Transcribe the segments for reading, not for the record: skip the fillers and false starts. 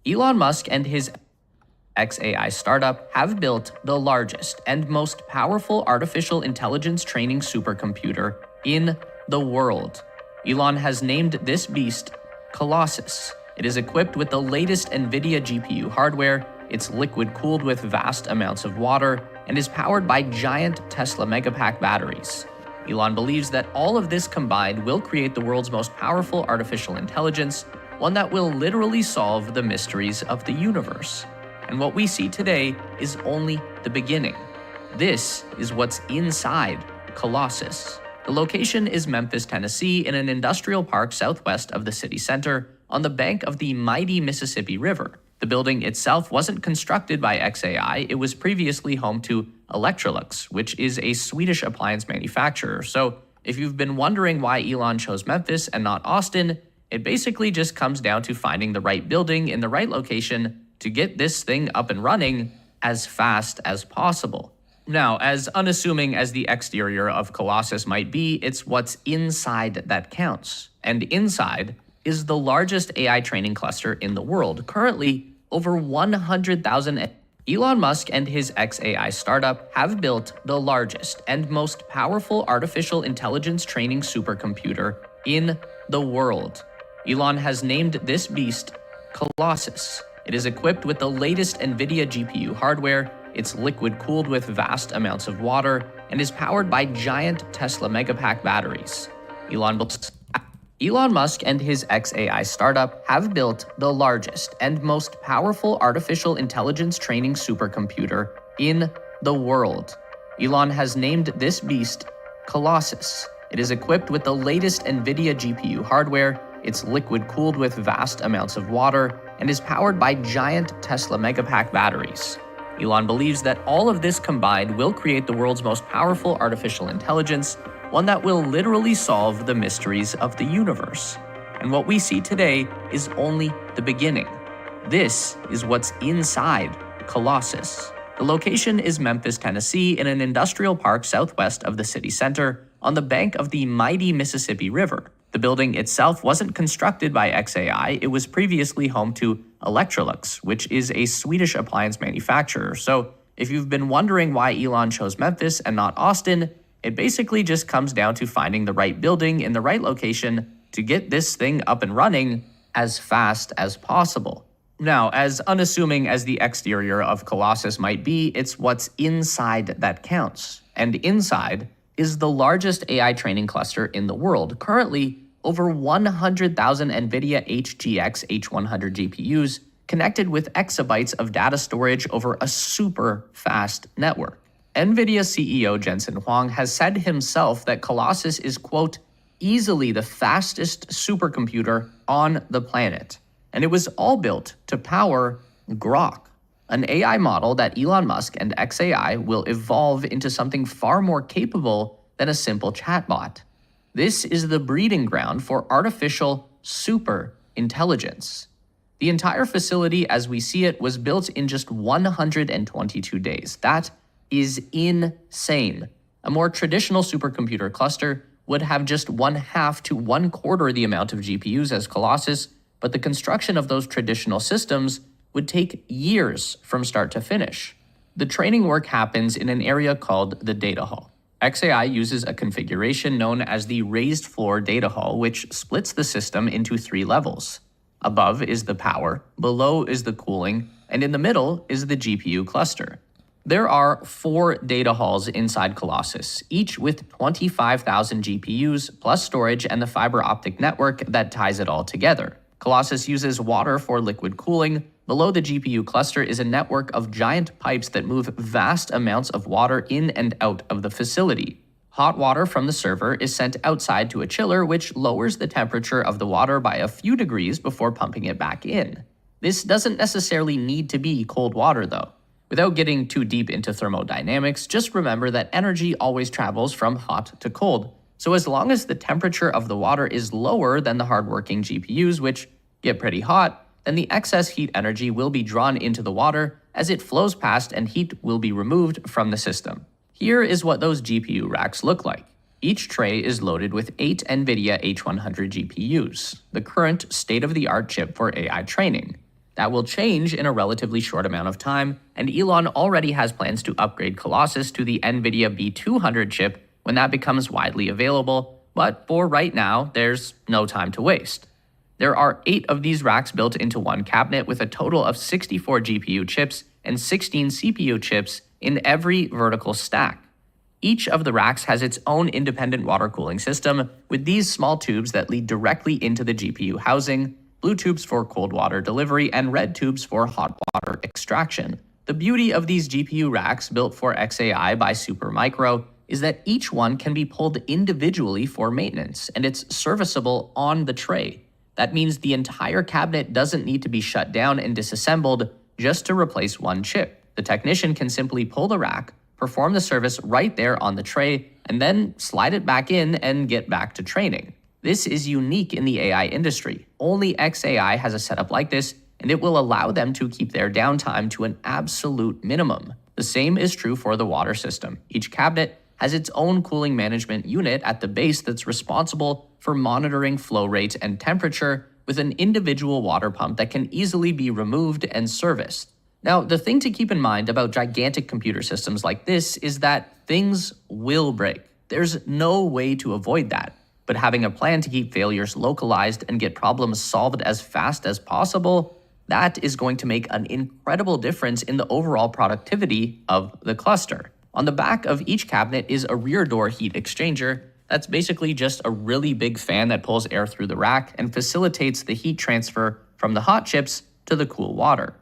Elon Musk and his xAI startup have built the largest and most powerful artificial intelligence training supercomputer in the world. Elon has named this beast Colossus. It is equipped with the latest NVIDIA GPU hardware, it's liquid-cooled with vast amounts of water, and is powered by giant Tesla Megapack batteries. Elon believes that all of this combined will create the world's most powerful artificial intelligence, one that will literally solve the mysteries of the universe. And what we see today is only the beginning. This is what's inside Colossus. The location is Memphis, Tennessee, in an industrial park southwest of the city center, on the bank of the mighty Mississippi River. The building itself wasn't constructed by xAI, it was previously home to Electrolux, which is a Swedish appliance manufacturer. So if you've been wondering why Elon chose Memphis and not Austin, it basically just comes down to finding the right building in the right location to get this thing up and running as fast as possible. Now, as unassuming as the exterior of Colossus might be, it's what's inside that counts. And inside is the largest AI training cluster in the world, currently over 100,000. Elon Musk and his xAI startup have built the largest and most powerful artificial intelligence training supercomputer in the world. Elon has named this beast Colossus. It is equipped with the latest NVIDIA GPU hardware, it's liquid-cooled with vast amounts of water, and is powered by giant Tesla Megapack batteries. Elon Musk and his xAI startup have built the largest and most powerful artificial intelligence training supercomputer in the world. Elon has named this beast Colossus. It is equipped with the latest NVIDIA GPU hardware, it's liquid-cooled with vast amounts of water, and is powered by giant Tesla Megapack batteries. Elon believes that all of this combined will create the world's most powerful artificial intelligence, one that will literally solve the mysteries of the universe. And what we see today is only the beginning. This is what's inside Colossus. The location is Memphis, Tennessee, in an industrial park southwest of the city center, on the bank of the mighty Mississippi River. The building itself wasn't constructed by xAI, it was previously home to Electrolux, which is a Swedish appliance manufacturer. So if you've been wondering why Elon chose Memphis and not Austin, it basically just comes down to finding the right building in the right location to get this thing up and running as fast as possible. Now, as unassuming as the exterior of Colossus might be, it's what's inside that counts. And inside is the largest AI training cluster in the world, currently over 100,000 NVIDIA HGX H100 GPUs connected with exabytes of data storage over a super fast network. NVIDIA CEO Jensen Huang has said himself that Colossus is, quote, easily the fastest supercomputer on the planet. And it was all built to power Grok, an AI model that Elon Musk and xAI will evolve into something far more capable than a simple chatbot. This is the breeding ground for artificial super intelligence. The entire facility as we see it was built in just 122 days. That is insane. A more traditional supercomputer cluster would have just 1/2 to 1/4 the amount of GPUs as Colossus, but the construction of those traditional systems would take years from start to finish. The training work happens in an area called the data hall. xAI uses a configuration known as the raised floor data hall, which splits the system into 3 levels. Above is the power, below is the cooling, and in the middle is the GPU cluster. There are 4 data halls inside Colossus, each with 25,000 GPUs, plus storage and the fiber optic network that ties it all together. Colossus uses water for liquid cooling. Below the GPU cluster is a network of giant pipes that move vast amounts of water in and out of the facility. Hot water from the server is sent outside to a chiller, which lowers the temperature of the water by a few degrees before pumping it back in. This doesn't necessarily need to be cold water, though. Without getting too deep into thermodynamics, just remember that energy always travels from hot to cold. So as long as the temperature of the water is lower than the hardworking GPUs, which get pretty hot, then the excess heat energy will be drawn into the water as it flows past and heat will be removed from the system. Here is what those GPU racks look like. Each tray is loaded with 8 NVIDIA H100 GPUs, the current state-of-the-art chip for AI training. That will change in a relatively short amount of time, and Elon already has plans to upgrade Colossus to the NVIDIA B200 chip when that becomes widely available, but for right now, there's no time to waste. There are 8 of these racks built into one cabinet with a total of 64 GPU chips and 16 CPU chips in every vertical stack. Each of the racks has its own independent water cooling system with these small tubes that lead directly into the GPU housing, blue tubes for cold water delivery, and red tubes for hot water extraction. The beauty of these GPU racks built for xAI by Supermicro is that each one can be pulled individually for maintenance, and it's serviceable on the tray. That means the entire cabinet doesn't need to be shut down and disassembled just to replace one chip. The technician can simply pull the rack, perform the service right there on the tray, and then slide it back in and get back to training. This is unique in the AI industry. Only xAI has a setup like this, and it will allow them to keep their downtime to an absolute minimum. The same is true for the water system. Each cabinet has its own cooling management unit at the base that's responsible for monitoring flow rate and temperature with an individual water pump that can easily be removed and serviced. Now, the thing to keep in mind about gigantic computer systems like this is that things will break. There's no way to avoid that. But having a plan to keep failures localized and get problems solved as fast as possible, that is going to make an incredible difference in the overall productivity of the cluster. On the back of each cabinet is a rear door heat exchanger. That's basically just a really big fan that pulls air through the rack and facilitates the heat transfer from the hot chips to the cool water.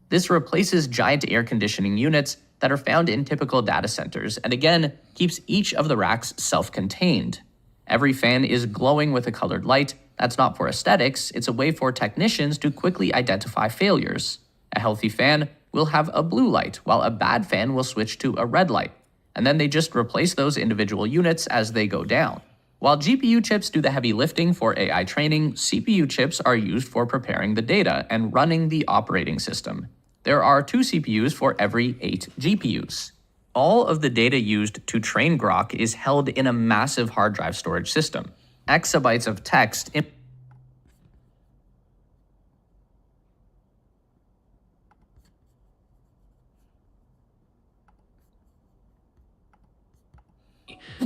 This replaces giant air conditioning units that are found in typical data centers, and again, keeps each of the racks self-contained. Every fan is glowing with a colored light. That's not for aesthetics, it's a way for technicians to quickly identify failures. A healthy fan will have a blue light, while a bad fan will switch to a red light, and then they just replace those individual units as they go down. While GPU chips do the heavy lifting for AI training, CPU chips are used for preparing the data and running the operating system. There are 2 CPUs for every 8 GPUs. All of the data used to train Grok is held in a massive hard drive storage system. Exabytes of text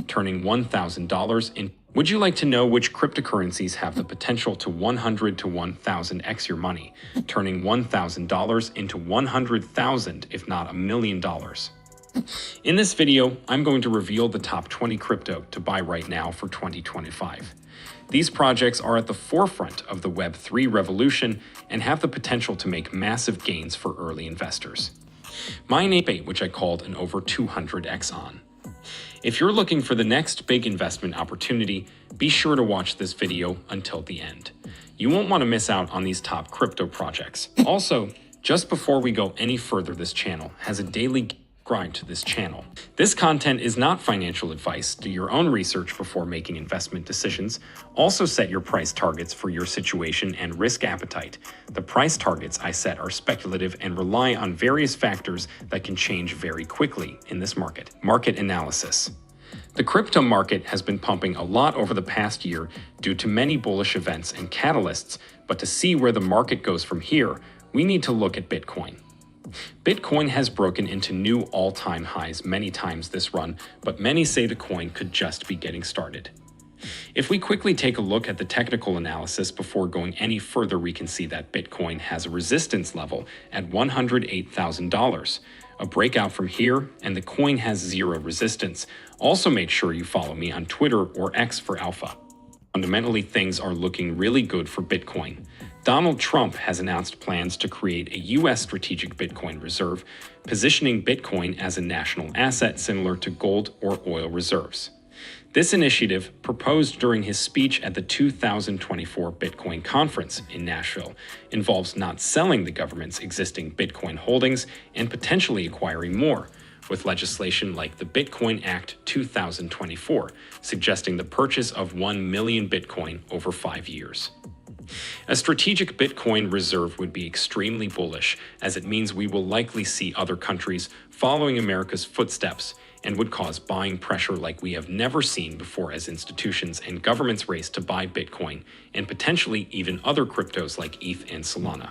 turning $1,000 in. Would you like to know which cryptocurrencies have the potential to 100 to 1,000x your money, turning $1,000 into 100,000 if not $1 million? In this video, I'm going to reveal the top 20 crypto to buy right now for 2025. These projects are at the forefront of the Web3 revolution and have the potential to make massive gains for early investors. My name, which I called an over 200x on. If you're looking for the next big investment opportunity, be sure to watch this video until the end. You won't want to miss out on these top crypto projects. Also, just before we go any further, this channel has a daily subscribe to this channel. This content is not financial advice. Do your own research before making investment decisions. Also set your price targets for your situation and risk appetite. The price targets I set are speculative and rely on various factors that can change very quickly in this market. Market analysis. The crypto market has been pumping a lot over the past year due to many bullish events and catalysts, but to see where the market goes from here, we need to look at Bitcoin. Bitcoin has broken into new all-time highs many times this run, but many say the coin could just be getting started. If we quickly take a look at the technical analysis before going any further, we can see that Bitcoin has a resistance level at $108,000. A breakout from here, and the coin has zero resistance. Also make sure you follow me on Twitter or X for alpha. Fundamentally, things are looking really good for Bitcoin. Donald Trump has announced plans to create a U.S. strategic Bitcoin reserve, positioning Bitcoin as a national asset similar to gold or oil reserves. This initiative, proposed during his speech at the 2024 Bitcoin conference in Nashville, involves not selling the government's existing Bitcoin holdings and potentially acquiring more, with legislation like the Bitcoin Act 2024 suggesting the purchase of 1 million Bitcoin over 5 years. A strategic Bitcoin reserve would be extremely bullish, as it means we will likely see other countries following America's footsteps and would cause buying pressure like we have never seen before as institutions and governments race to buy Bitcoin and potentially even other cryptos like ETH and Solana.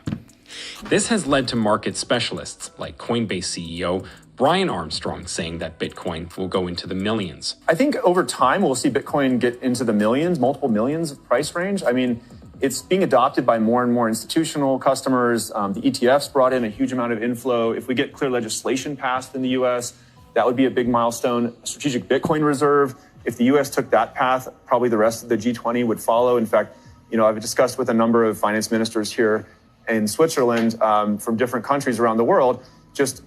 This has led to market specialists like Coinbase CEO Brian Armstrong saying that Bitcoin will go into the millions. I think over time we'll see Bitcoin get into the millions, multiple millions of price range. I mean, it's being adopted by more and more institutional customers. The ETFs brought in a huge amount of inflow. If we get clear legislation passed in the US, that would be a big milestone. A strategic Bitcoin reserve. If the US took that path, probably the rest of the G20 would follow. In fact, I've discussed with a number of finance ministers here in Switzerland from different countries around the world, just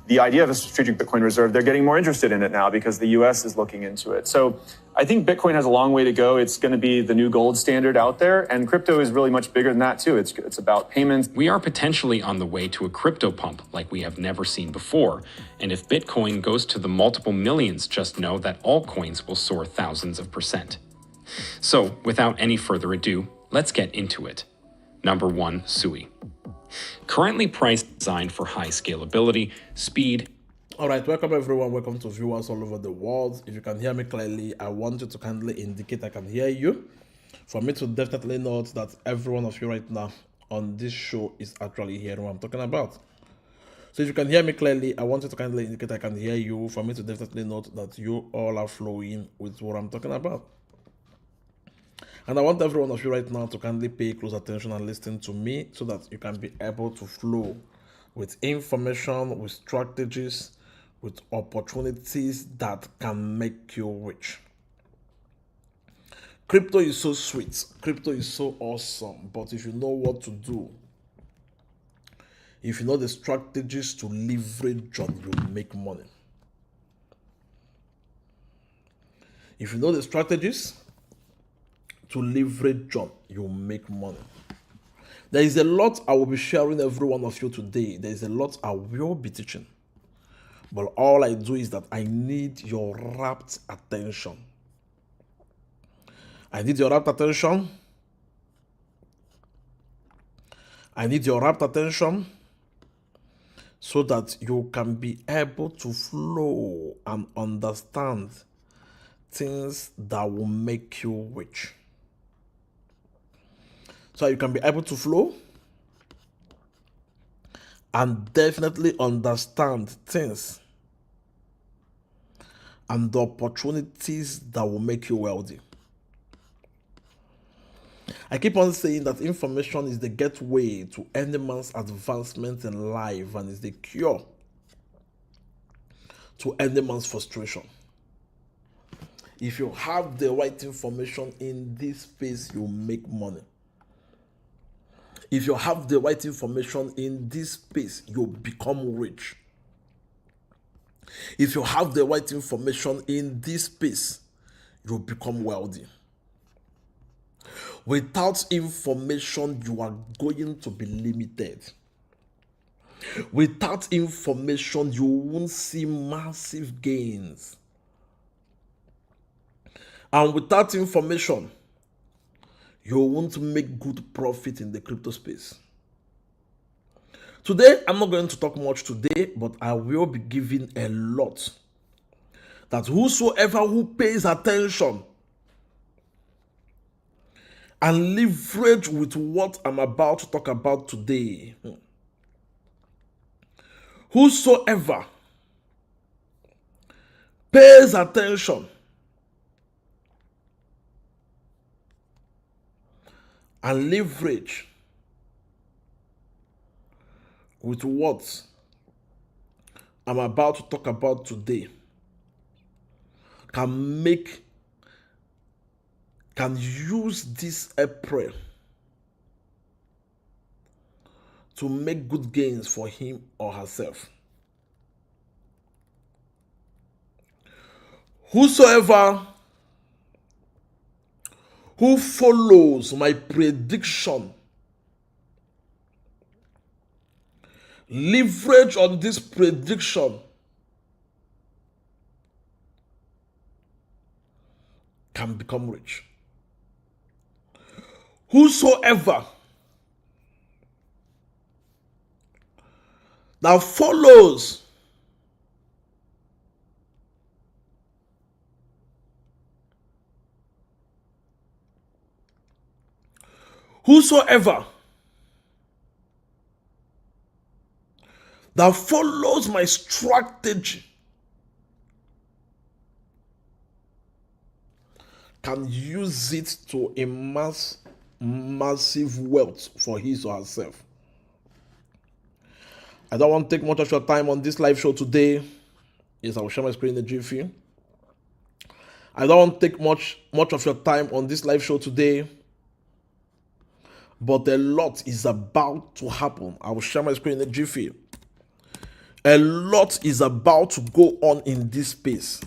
the idea of a strategic Bitcoin reserve. They're getting more interested in it now because the US is looking into it. So I think Bitcoin has a long way to go. It's going to be the new gold standard out there. And crypto is really much bigger than that, too. It's about payments. We are potentially on the way to a crypto pump like we have never seen before. And if Bitcoin goes to the multiple millions, just know that altcoins will soar thousands of %. So without any further ado, let's get into it. Number 1, Sui. Currently priced designed for high scalability, speed. Alright, welcome everyone, welcome to viewers all over the world. If you can hear me clearly, I want you to kindly indicate I can hear you. For me to definitely note that every one of you right now on this show is actually hearing what I'm talking about. So if you can hear me clearly, I want you to kindly indicate I can hear you. For me to definitely note that you all are flowing with what I'm talking about. And I want every one of you right now to kindly pay close attention and listen to me so that you can be able to flow with information, with strategies, with opportunities that can make you rich. Crypto is so sweet. Crypto is so awesome. But if you know what to do, if you know the strategies to leverage on, you make money. If you know the strategies to leverage on, you make money. There is a lot I will be sharing every one of you today. There is a lot I will be teaching. But all I do is that I need your rapt attention. I need your rapt attention. I need your rapt attention so that you can be able to flow and understand things that will make you rich. So you can be able to flow and definitely understand things and the opportunities that will make you wealthy. I keep on saying that information is the gateway to any man's advancement in life and is the cure to any man's frustration. If you have the right information in this space, you make money. If you have the right information in this space, you become rich. If you have the right information in this space, you become wealthy. Without information, you are going to be limited. Without information, you won't see massive gains. And without information, you won't make good profit in the crypto space. Today, I'm not going to talk much today, but I will be giving a lot. That whosoever who pays attention and leverage with what I'm about to talk about today, whosoever pays attention and leverage with what I'm about to talk about today can use this April to make good gains for him or herself. Whosoever who follows my prediction, leverage on this prediction, can become rich. Whosoever that follows whosoever that follows my strategy can use it to amass massive wealth for his or herself. I don't want to take much of your time on this live show today. Yes, I will share my screen in the jiffy. I don't want to take much of your time on this live show today, but a lot is about to happen. I will share my screen in the jiffy. A lot is about to go on in this space.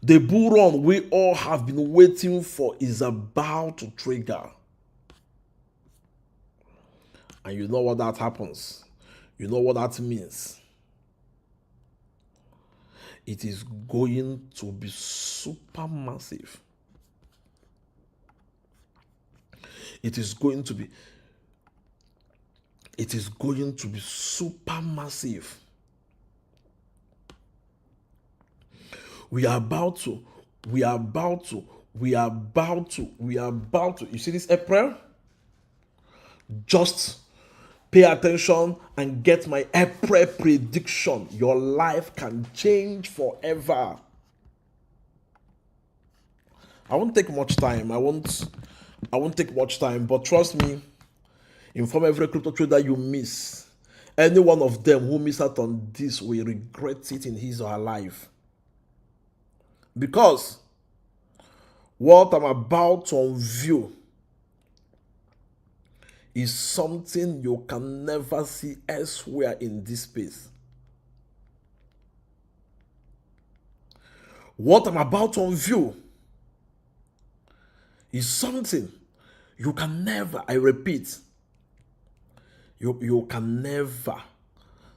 The bull run we all have been waiting for is about to trigger. And you know what that happens. You know what that means. It is going to be super massive. It is going to be super massive. We are about to. You see this April? Just pay attention and get my April prediction. Your life can change forever. I won't take much time. I won't take much time, but trust me, inform every crypto trader you miss. Any one of them who miss out on this will regret it in his or her life. Because what I'm about to unveil is something you can never see elsewhere in this space. What I'm about to unveil is something you can never, I repeat, you can never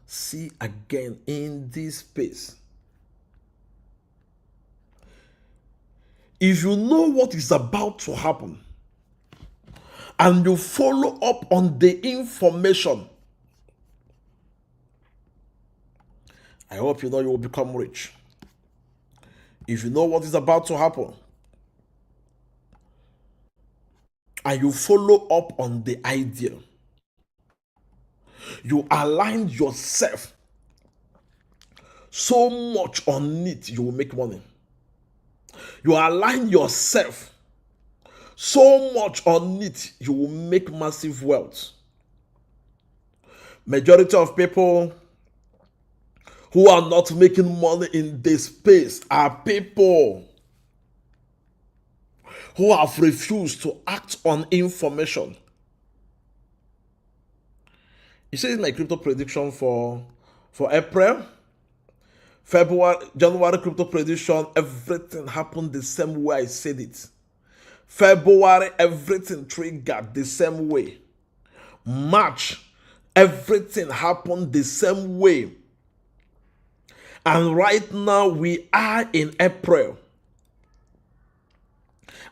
see again in this space. If you know what is about to happen and you follow up on the information, I hope you know you will become rich. If you know what is about to happen and you follow up on the idea, you align yourself so much on it, you will make money. You align yourself so much on it, you will make massive wealth. Majority of people who are not making money in this space are people who have refused to act on information. You see, my crypto prediction for April, February, January crypto prediction, everything happened the same way I said it. February, everything triggered the same way. March, everything happened the same way. And right now we are in April.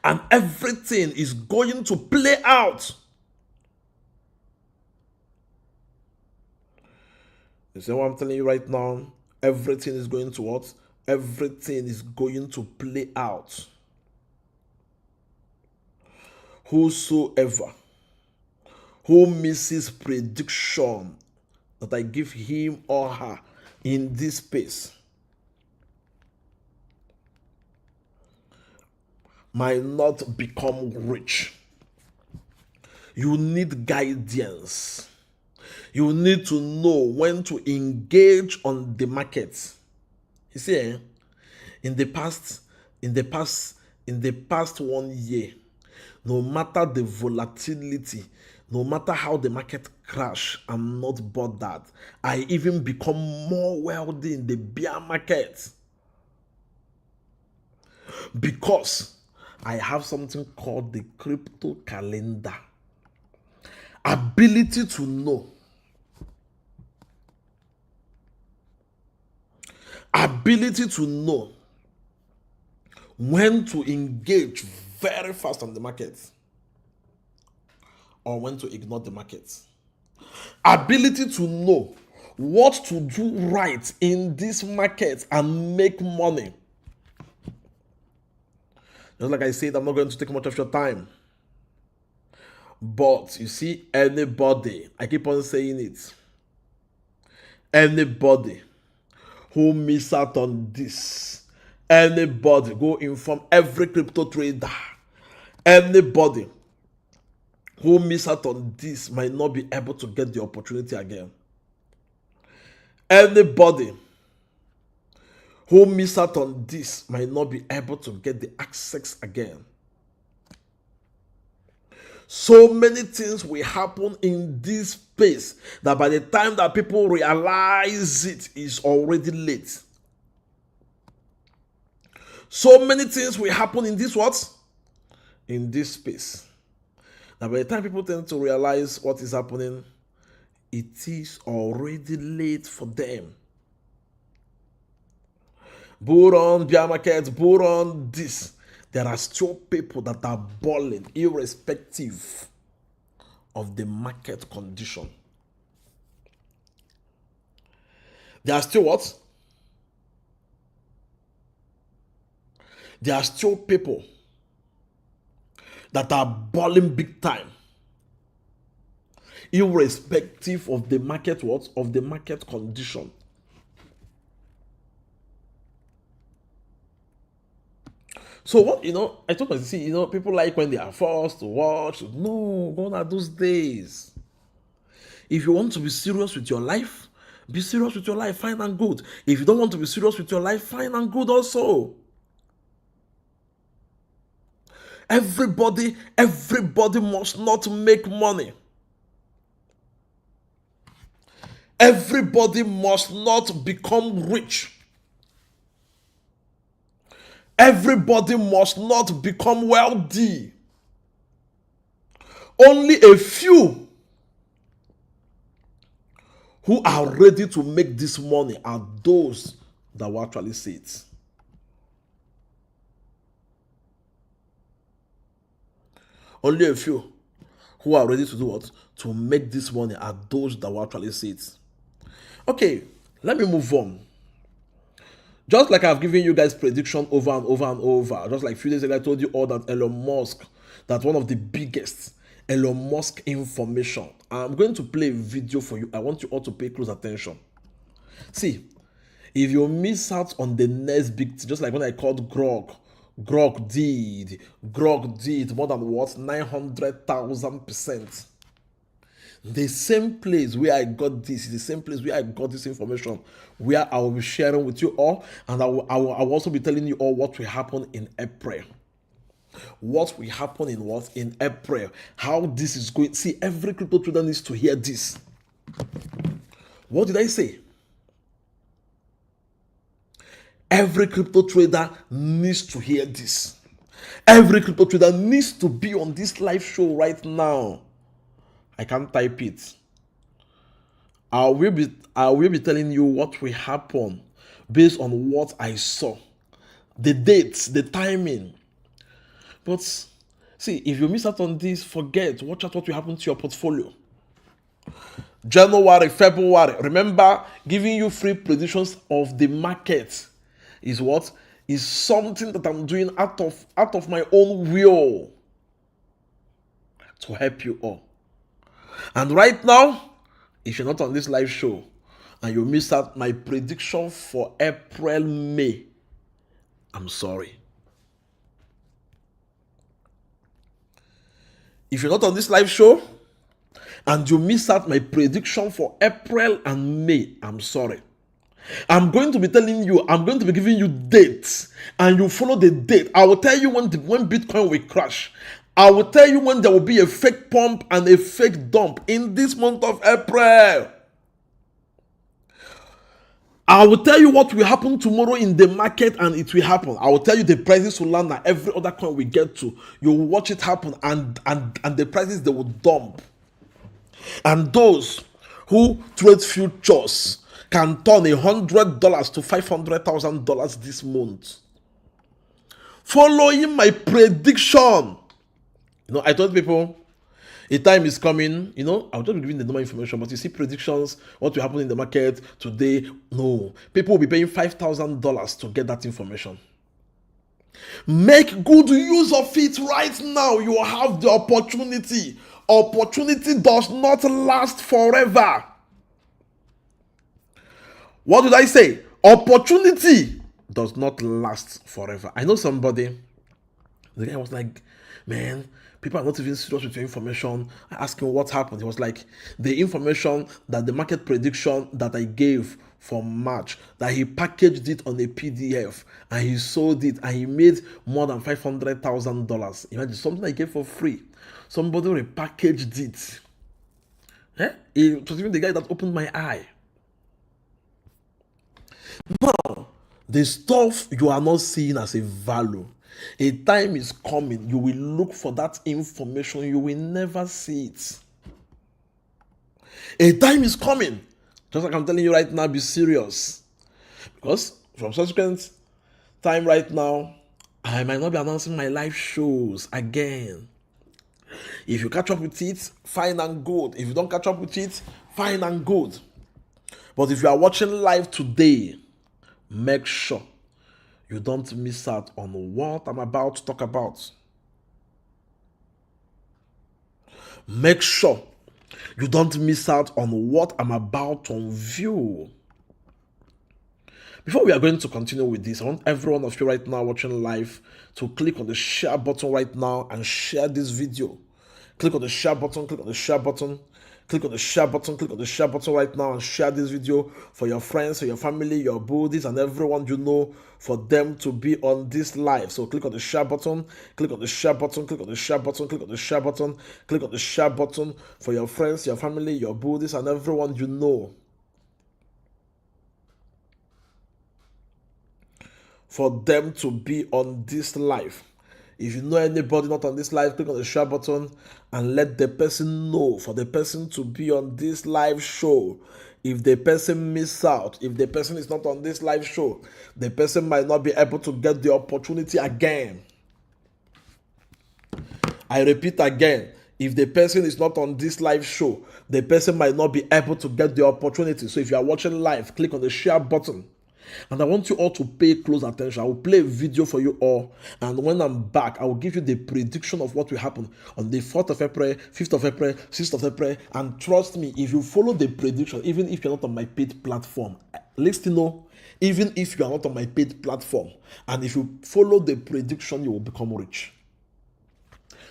And everything is going to play out. You see what I'm telling you right now? Everything is going to what? Everything is going to play out. Whosoever who misses prediction that I give him or her in this space might not become rich. You need guidance. You need to know when to engage on the market. You see, in the past 1 year, no matter the volatility, no matter how the market crash, I'm not bothered. I even become more wealthy in the bear market because I have something called the crypto calendar. Ability to know. Ability to know when to engage very fast on the market or when to ignore the market. Ability to know what to do right in this market and make money. Just like I said, I'm not going to take much of your time. But you see, anybody, I keep on saying it, Anybody who miss out on this, anybody go inform every crypto trader. Anybody who miss out on this might not be able to get the opportunity again. Anybody who miss out on this might not be able to get the access again. So many things will happen in this space that by the time that people realize it is already late. So many things will happen in this what? In this space. Now by the time people tend to realize what is happening, it is already late for them. Bull run, bear market, bull run, this. There are still people that are balling irrespective of the market condition. There are still what? There are still people that are balling big time, irrespective of the market what? Of the market condition. So what, I told myself, see, people like when they are forced to watch. No, gone are those days. If you want to be serious with your life, be serious with your life, fine and good. If you don't want to be serious with your life, fine and good also. Everybody must not make money. Everybody must not become rich. Everybody must not become wealthy. Only a few who are ready to make this money are those that will actually see it. Only a few who are ready to do what? To make this money are those that will actually see it. Okay, let me move on. Just like I've given you guys prediction over and over and over. Just like a few days ago, I told you all that Elon Musk, that's one of the biggest Elon Musk information. I'm going to play a video for you. I want you all to pay close attention. See, if you miss out on the next big thing, just like when I called Grok did more than what? 900,000%. The same place where I got this is the same place where I got this information, where I will be sharing with you all, and I will also be telling you all what will happen in April. What will happen in what? In April. How this is going. See, every crypto trader needs to hear this. What did I say? Every crypto trader needs to hear this. Every crypto trader needs to be on this live show right now. I can't type it. I will be telling you what will happen based on what I saw. The dates, the timing. But see, if you miss out on this, forget. Watch out what will happen to your portfolio. January, February. Remember, giving you free predictions of the market is what? Is something that I'm doing out of my own will to help you all. And right now, if you're not on this live show and you missed out my prediction for April, May, I'm sorry. If you're not on this live show and you missed out my prediction for April and May, I'm sorry. I'm going to be telling you, I'm going to be giving you dates, and you follow the date. I will tell you when Bitcoin will crash. I will tell you when there will be a fake pump and a fake dump in this month of April. I will tell you what will happen tomorrow in the market, and it will happen. I will tell you the prices will land and every other coin we get to. You will watch it happen, and the prices, they will dump. And those who trade futures can turn $100 to $500,000 this month. Following my prediction. I told people, a time is coming, I'll just be giving the normal information, but you see predictions, what will happen in the market today. No, people will be paying $5,000 to get that information. Make good use of it right now. You have the opportunity. Opportunity does not last forever. What did I say? Opportunity does not last forever. I know somebody, the guy was like, man, people are not even serious with your information. I asked him what happened. He was like, the information that the market prediction that I gave for March, that he packaged it on a PDF and he sold it and he made more than $500,000. Imagine something I gave for free. Somebody repackaged it. It was even the guy that opened my eye. Now, the stuff you are not seeing as a value, a time is coming, you will look for that information, you will never see it. A time is coming. Just like I'm telling you right now, be serious. Because from subsequent time right now, I might not be announcing my live shows again. If you catch up with it, fine and good. If you don't catch up with it, fine and good. But if you are watching live today, make sure you don't miss out on what I'm about to talk about. Make sure you don't miss out on what I'm about to unveil. Before we are going to continue with this, I want every one of you right now watching live to click on the share button right now and share this video. Click on the share button, click on the share button, click on the share button, click on the share button right now and share this video for your friends, for your family, your buddies, and everyone you know, for them to be on this live. So click on the share button, click on the share button, click on the share button, click on the share button, click on the share button for your friends, your family, your buddies, and everyone you know, for them to be on this live. If you know anybody not on this live, click on the share button and let the person know, for the person to be on this live show. If the person miss out, if the person is not on this live show, the person might not be able to get the opportunity again. I repeat again, if the person is not on this live show, the person might not be able to get the opportunity. So if you are watching live, click on the share button. And I want you all to pay close attention. I will play a video for you all. And when I'm back, I will give you the prediction of what will happen on the 4th of April, 5th of April, 6th of April. And trust me, if you follow the prediction, even if you're not on my paid platform, listen, even if you are not on my paid platform, and if you follow the prediction, you will become rich.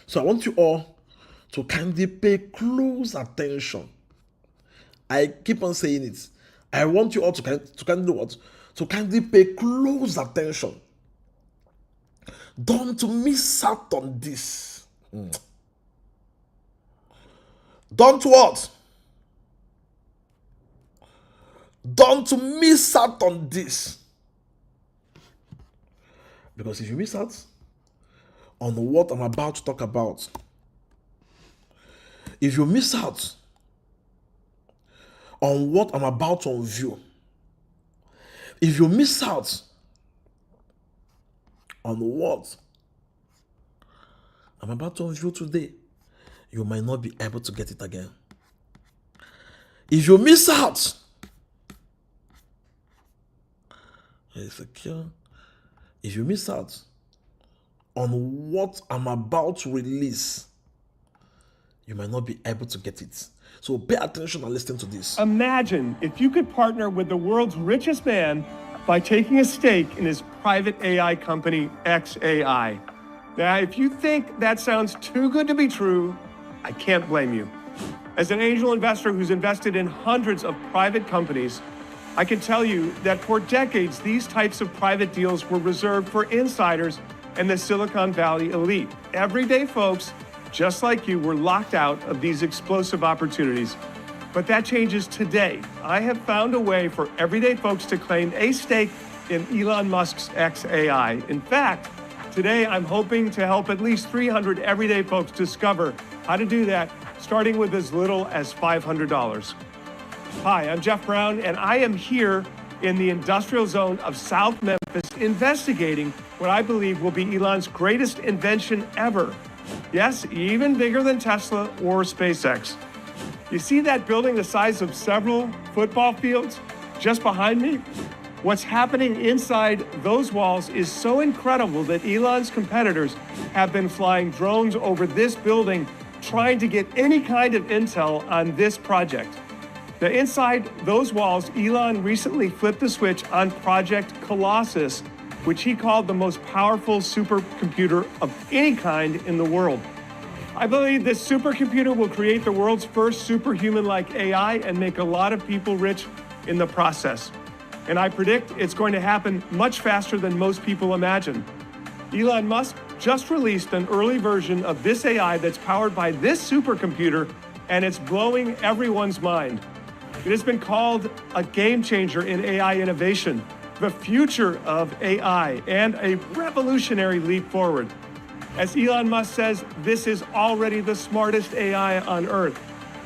So I want you all to kindly pay close attention. I keep on saying it. I want you all to kindly what? To kindly pay close attention. Don't miss out on this. Don't what? Don't miss out on this. Because if you miss out on what I'm about to talk about, if you miss out on what I'm about to unveil, if you miss out on what I'm about to unveil today, you might not be able to get it again. If you miss out, if you miss out on what I'm about to release, you might not be able to get it. So pay attention and listen to this. Imagine if you could partner with the world's richest man by taking a stake in his private AI company, xAI. Now, if you think that sounds too good to be true, I can't blame you. As an angel investor who's invested in hundreds of private companies, I can tell you that for decades, these types of private deals were reserved for insiders and the Silicon Valley elite. Everyday folks just like you were locked out of these explosive opportunities. But that changes today. I have found a way for everyday folks to claim a stake in Elon Musk's xAI. In fact, today I'm hoping to help at least 300 everyday folks discover how to do that, starting with as little as $500. Hi, I'm Jeff Brown, and I am here in the industrial zone of South Memphis investigating what I believe will be Elon's greatest invention ever. Yes, even bigger than Tesla or SpaceX. You see that building the size of several football fields just behind me? What's happening inside those walls is so incredible that Elon's competitors have been flying drones over this building trying to get any kind of intel on this project. Now, inside those walls, Elon recently flipped the switch on Project Colossus, which he called the most powerful supercomputer of any kind in the world. I believe this supercomputer will create the world's first superhuman-like AI and make a lot of people rich in the process. And I predict it's going to happen much faster than most people imagine. Elon Musk just released an early version of this AI that's powered by this supercomputer, and it's blowing everyone's mind. It has been called a game changer in AI innovation, the future of AI, and a revolutionary leap forward. As Elon Musk says, this is already the smartest AI on Earth.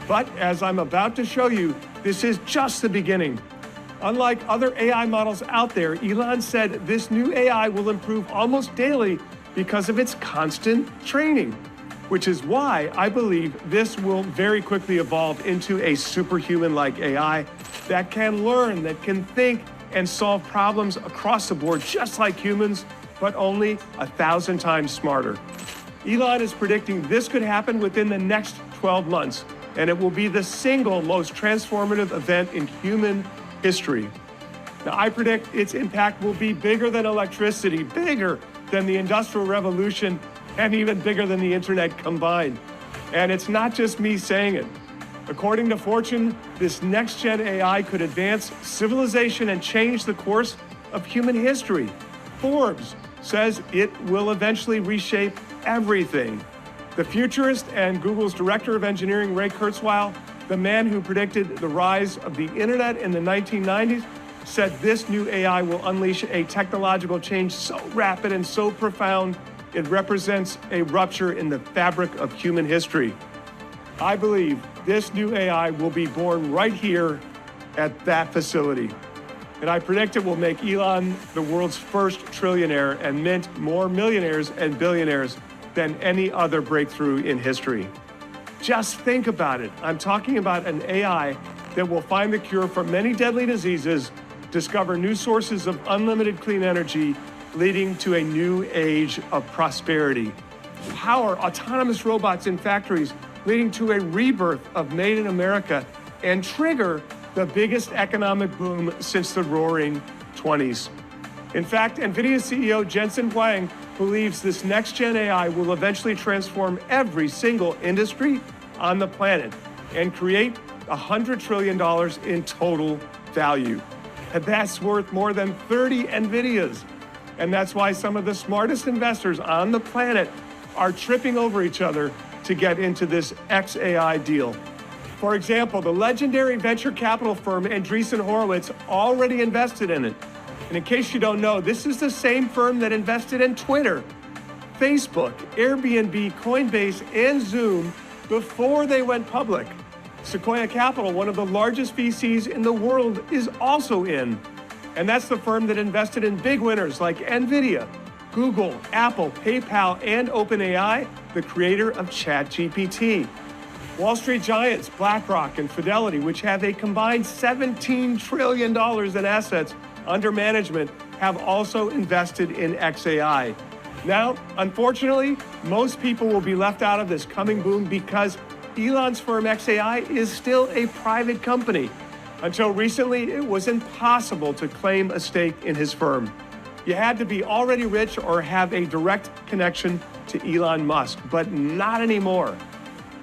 But as I'm about to show you, this is just the beginning. Unlike other AI models out there, Elon said this new AI will improve almost daily because of its constant training, which is why I believe this will very quickly evolve into a superhuman-like AI that can learn, that can think, and solve problems across the board just like humans, but only 1,000 times smarter. Elon is predicting this could happen within the next 12 months, and it will be the single most transformative event in human history. Now, I predict its impact will be bigger than electricity, bigger than the Industrial Revolution, and even bigger than the internet combined. And it's not just me saying it. According to Fortune, this next-gen AI could advance civilization and change the course of human history. Forbes says it will eventually reshape everything. The futurist and Google's director of engineering, Ray Kurzweil, the man who predicted the rise of the internet in the 1990s, said this new AI will unleash a technological change so rapid and so profound, it represents a rupture in the fabric of human history. I believe this new AI will be born right here at that facility. And I predict it will make Elon the world's first trillionaire and mint more millionaires and billionaires than any other breakthrough in history. Just think about it. I'm talking about an AI that will find the cure for many deadly diseases, discover new sources of unlimited clean energy, leading to a new age of prosperity. Power autonomous robots in factories, leading to a rebirth of Made in America, and trigger the biggest economic boom since the Roaring 20s. In fact, NVIDIA CEO Jensen Huang believes this next-gen AI will eventually transform every single industry on the planet and create $100 trillion in total value. And that's worth more than 30 NVIDIAs. And that's why some of the smartest investors on the planet are tripping over each other to get into this xAI deal. For example, the legendary venture capital firm Andreessen Horowitz already invested in it. And in case you don't know, this is the same firm that invested in Twitter, Facebook, Airbnb, Coinbase, and Zoom before they went public. Sequoia Capital, one of the largest VCs in the world, is also in. And that's the firm that invested in big winners like NVIDIA, Google, Apple, PayPal, and OpenAI, the creator of ChatGPT. Wall Street giants BlackRock and Fidelity, which have a combined $17 trillion in assets under management, have also invested in xAI. Now, unfortunately, most people will be left out of this coming boom because Elon's firm xAI is still a private company. Until recently, it was impossible to claim a stake in his firm. You had to be already rich or have a direct connection to Elon Musk, but not anymore.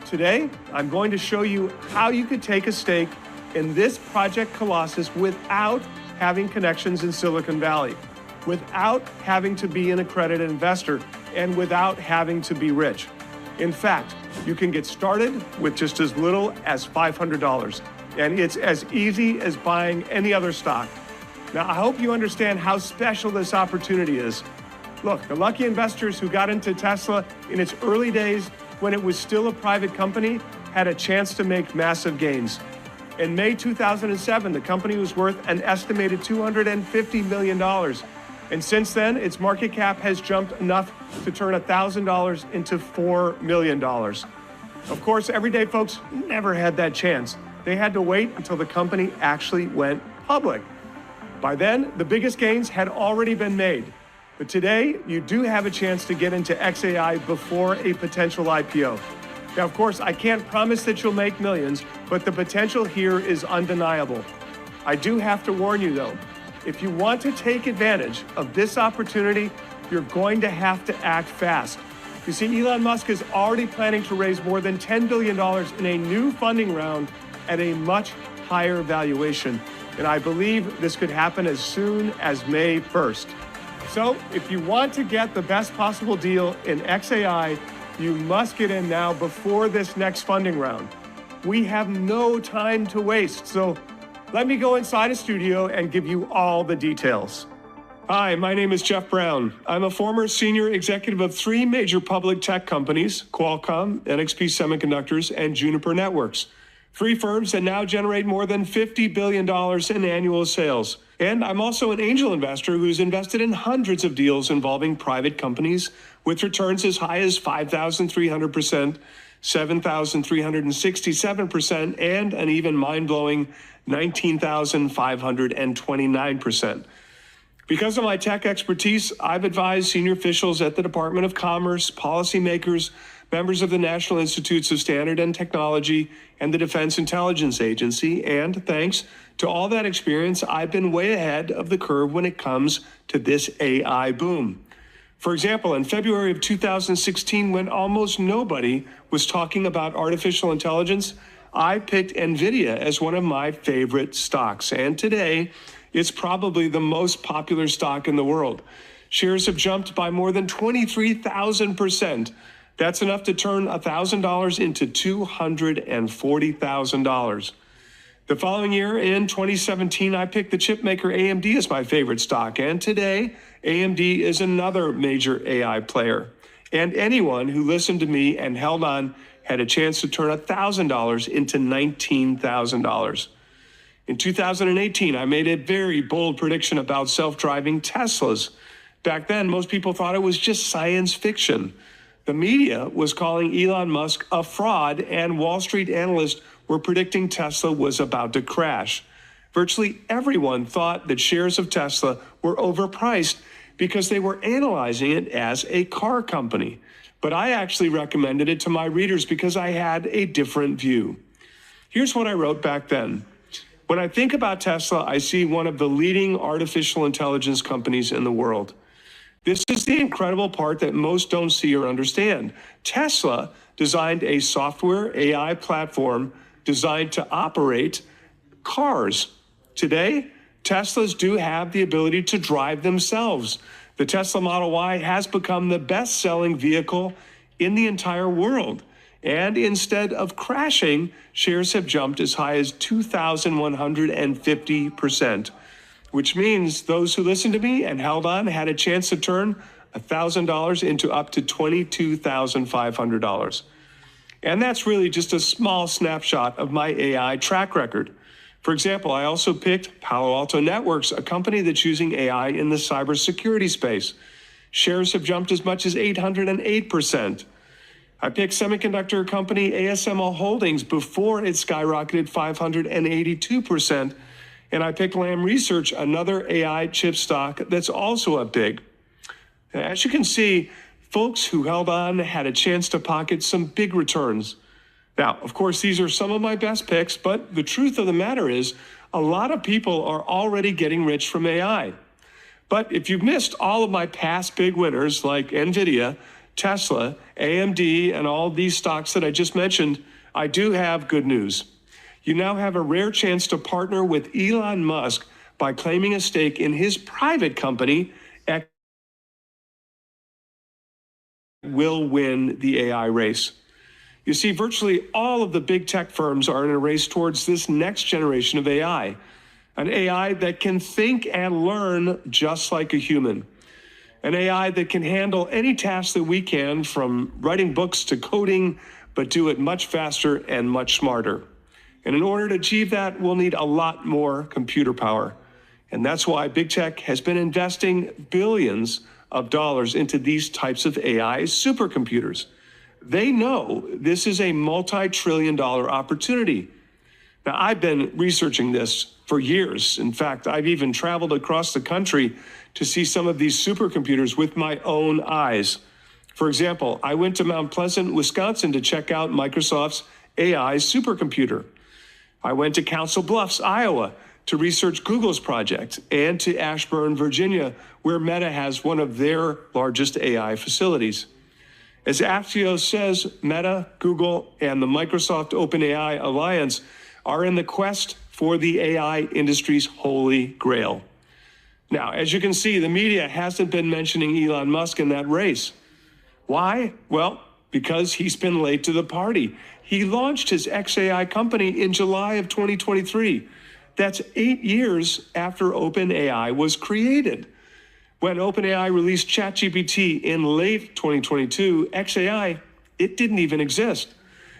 Today, I'm going to show you how you could take a stake in this Project Colossus without having connections in Silicon Valley, without having to be an accredited investor, and without having to be rich. In fact, you can get started with just as little as $500, and it's as easy as buying any other stock. Now, I hope you understand how special this opportunity is. Look, the lucky investors who got into Tesla in its early days when it was still a private company had a chance to make massive gains. In May 2007, the company was worth an estimated $250 million. And since then, its market cap has jumped enough to turn $1,000 into $4 million. Of course, everyday folks never had that chance. They had to wait until the company actually went public. By then, the biggest gains had already been made. But today, you do have a chance to get into xAI before a potential IPO. Now, of course, I can't promise that you'll make millions, but the potential here is undeniable. I do have to warn you, though, if you want to take advantage of this opportunity, you're going to have to act fast. You see, Elon Musk is already planning to raise more than $10 billion in a new funding round at a much higher valuation. And I believe this could happen as soon as May 1st. So if you want to get the best possible deal in XAI, you must get in now before this next funding round. We have no time to waste, so let me go inside a studio and give you all the details. Hi, my name is Jeff Brown. I'm a former senior executive of 3 major public tech companies, Qualcomm, NXP Semiconductors, and Juniper Networks. 3 firms that now generate more than $50 billion in annual sales. And I'm also an angel investor who's invested in hundreds of deals involving private companies with returns as high as 5,300%, 7,367%, and an even mind-blowing 19,529%. Because of my tech expertise, I've advised senior officials at the Department of Commerce, policymakers, members of the National Institutes of Standard and Technology, and the Defense Intelligence Agency, and thanks to all that experience, I've been way ahead of the curve when it comes to this AI boom. For example, in February of 2016, when almost nobody was talking about artificial intelligence, I picked NVIDIA as one of my favorite stocks, and today, it's probably the most popular stock in the world. Shares have jumped by more than 23,000%. That's enough to turn $1,000 into $240,000. The following year, in 2017, I picked the chip maker AMD as my favorite stock, and today, AMD is another major AI player. And anyone who listened to me and held on had a chance to turn $1,000 into $19,000. In 2018, I made a very bold prediction about self-driving Teslas. Back then, most people thought it was just science fiction. The media was calling Elon Musk a fraud, and Wall Street analysts were predicting Tesla was about to crash. Virtually everyone thought that shares of Tesla were overpriced because they were analyzing it as a car company. But I actually recommended it to my readers because I had a different view. Here's what I wrote back then. When I think about Tesla, I see one of the leading artificial intelligence companies in the world. This is the incredible part that most don't see or understand. Tesla designed a software AI platform designed to operate cars. Today, Teslas do have the ability to drive themselves. The Tesla Model Y has become the best-selling vehicle in the entire world. And instead of crashing, shares have jumped as high as 2,150%, which means those who listened to me and held on had a chance to turn $1,000 into up to $22,500. And that's really just a small snapshot of my AI track record. For example, I also picked Palo Alto Networks, a company that's using AI in the cybersecurity space. Shares have jumped as much as 808%. I picked semiconductor company ASML Holdings before it skyrocketed 582%. And I picked Lam Research, another AI chip stock that's also up big. As you can see, folks who held on had a chance to pocket some big returns. Now, of course, these are some of my best picks, but the truth of the matter is a lot of people are already getting rich from AI. But if you've missed all of my past big winners like NVIDIA, Tesla, AMD, and all these stocks that I just mentioned, I do have good news. You now have a rare chance to partner with Elon Musk by claiming a stake in his private company. X will win the AI race. You see, virtually all of the big tech firms are in a race towards this next generation of AI, an AI that can think and learn just like a human. An AI that can handle any task that we can, from writing books to coding, but do it much faster and much smarter. And in order to achieve that, we'll need a lot more computer power. And that's why big tech has been investing billions of dollars into these types of AI supercomputers. They know this is a multi-trillion-dollar opportunity. Now, I've been researching this for years. In fact, I've even traveled across the country to see some of these supercomputers with my own eyes. For example, I went to Mount Pleasant, Wisconsin to check out Microsoft's AI supercomputer. I went to Council Bluffs, Iowa to research Google's project, and to Ashburn, Virginia, where Meta has one of their largest AI facilities. As Axios says, Meta, Google, and the Microsoft OpenAI Alliance are in the quest for the AI industry's holy grail. Now, as you can see, the media hasn't been mentioning Elon Musk in that race. Why? Well, because he's been late to the party. He launched his xAI company in July of 2023. That's 8 years after OpenAI was created. When OpenAI released ChatGPT in late 2022, xAI, it didn't even exist.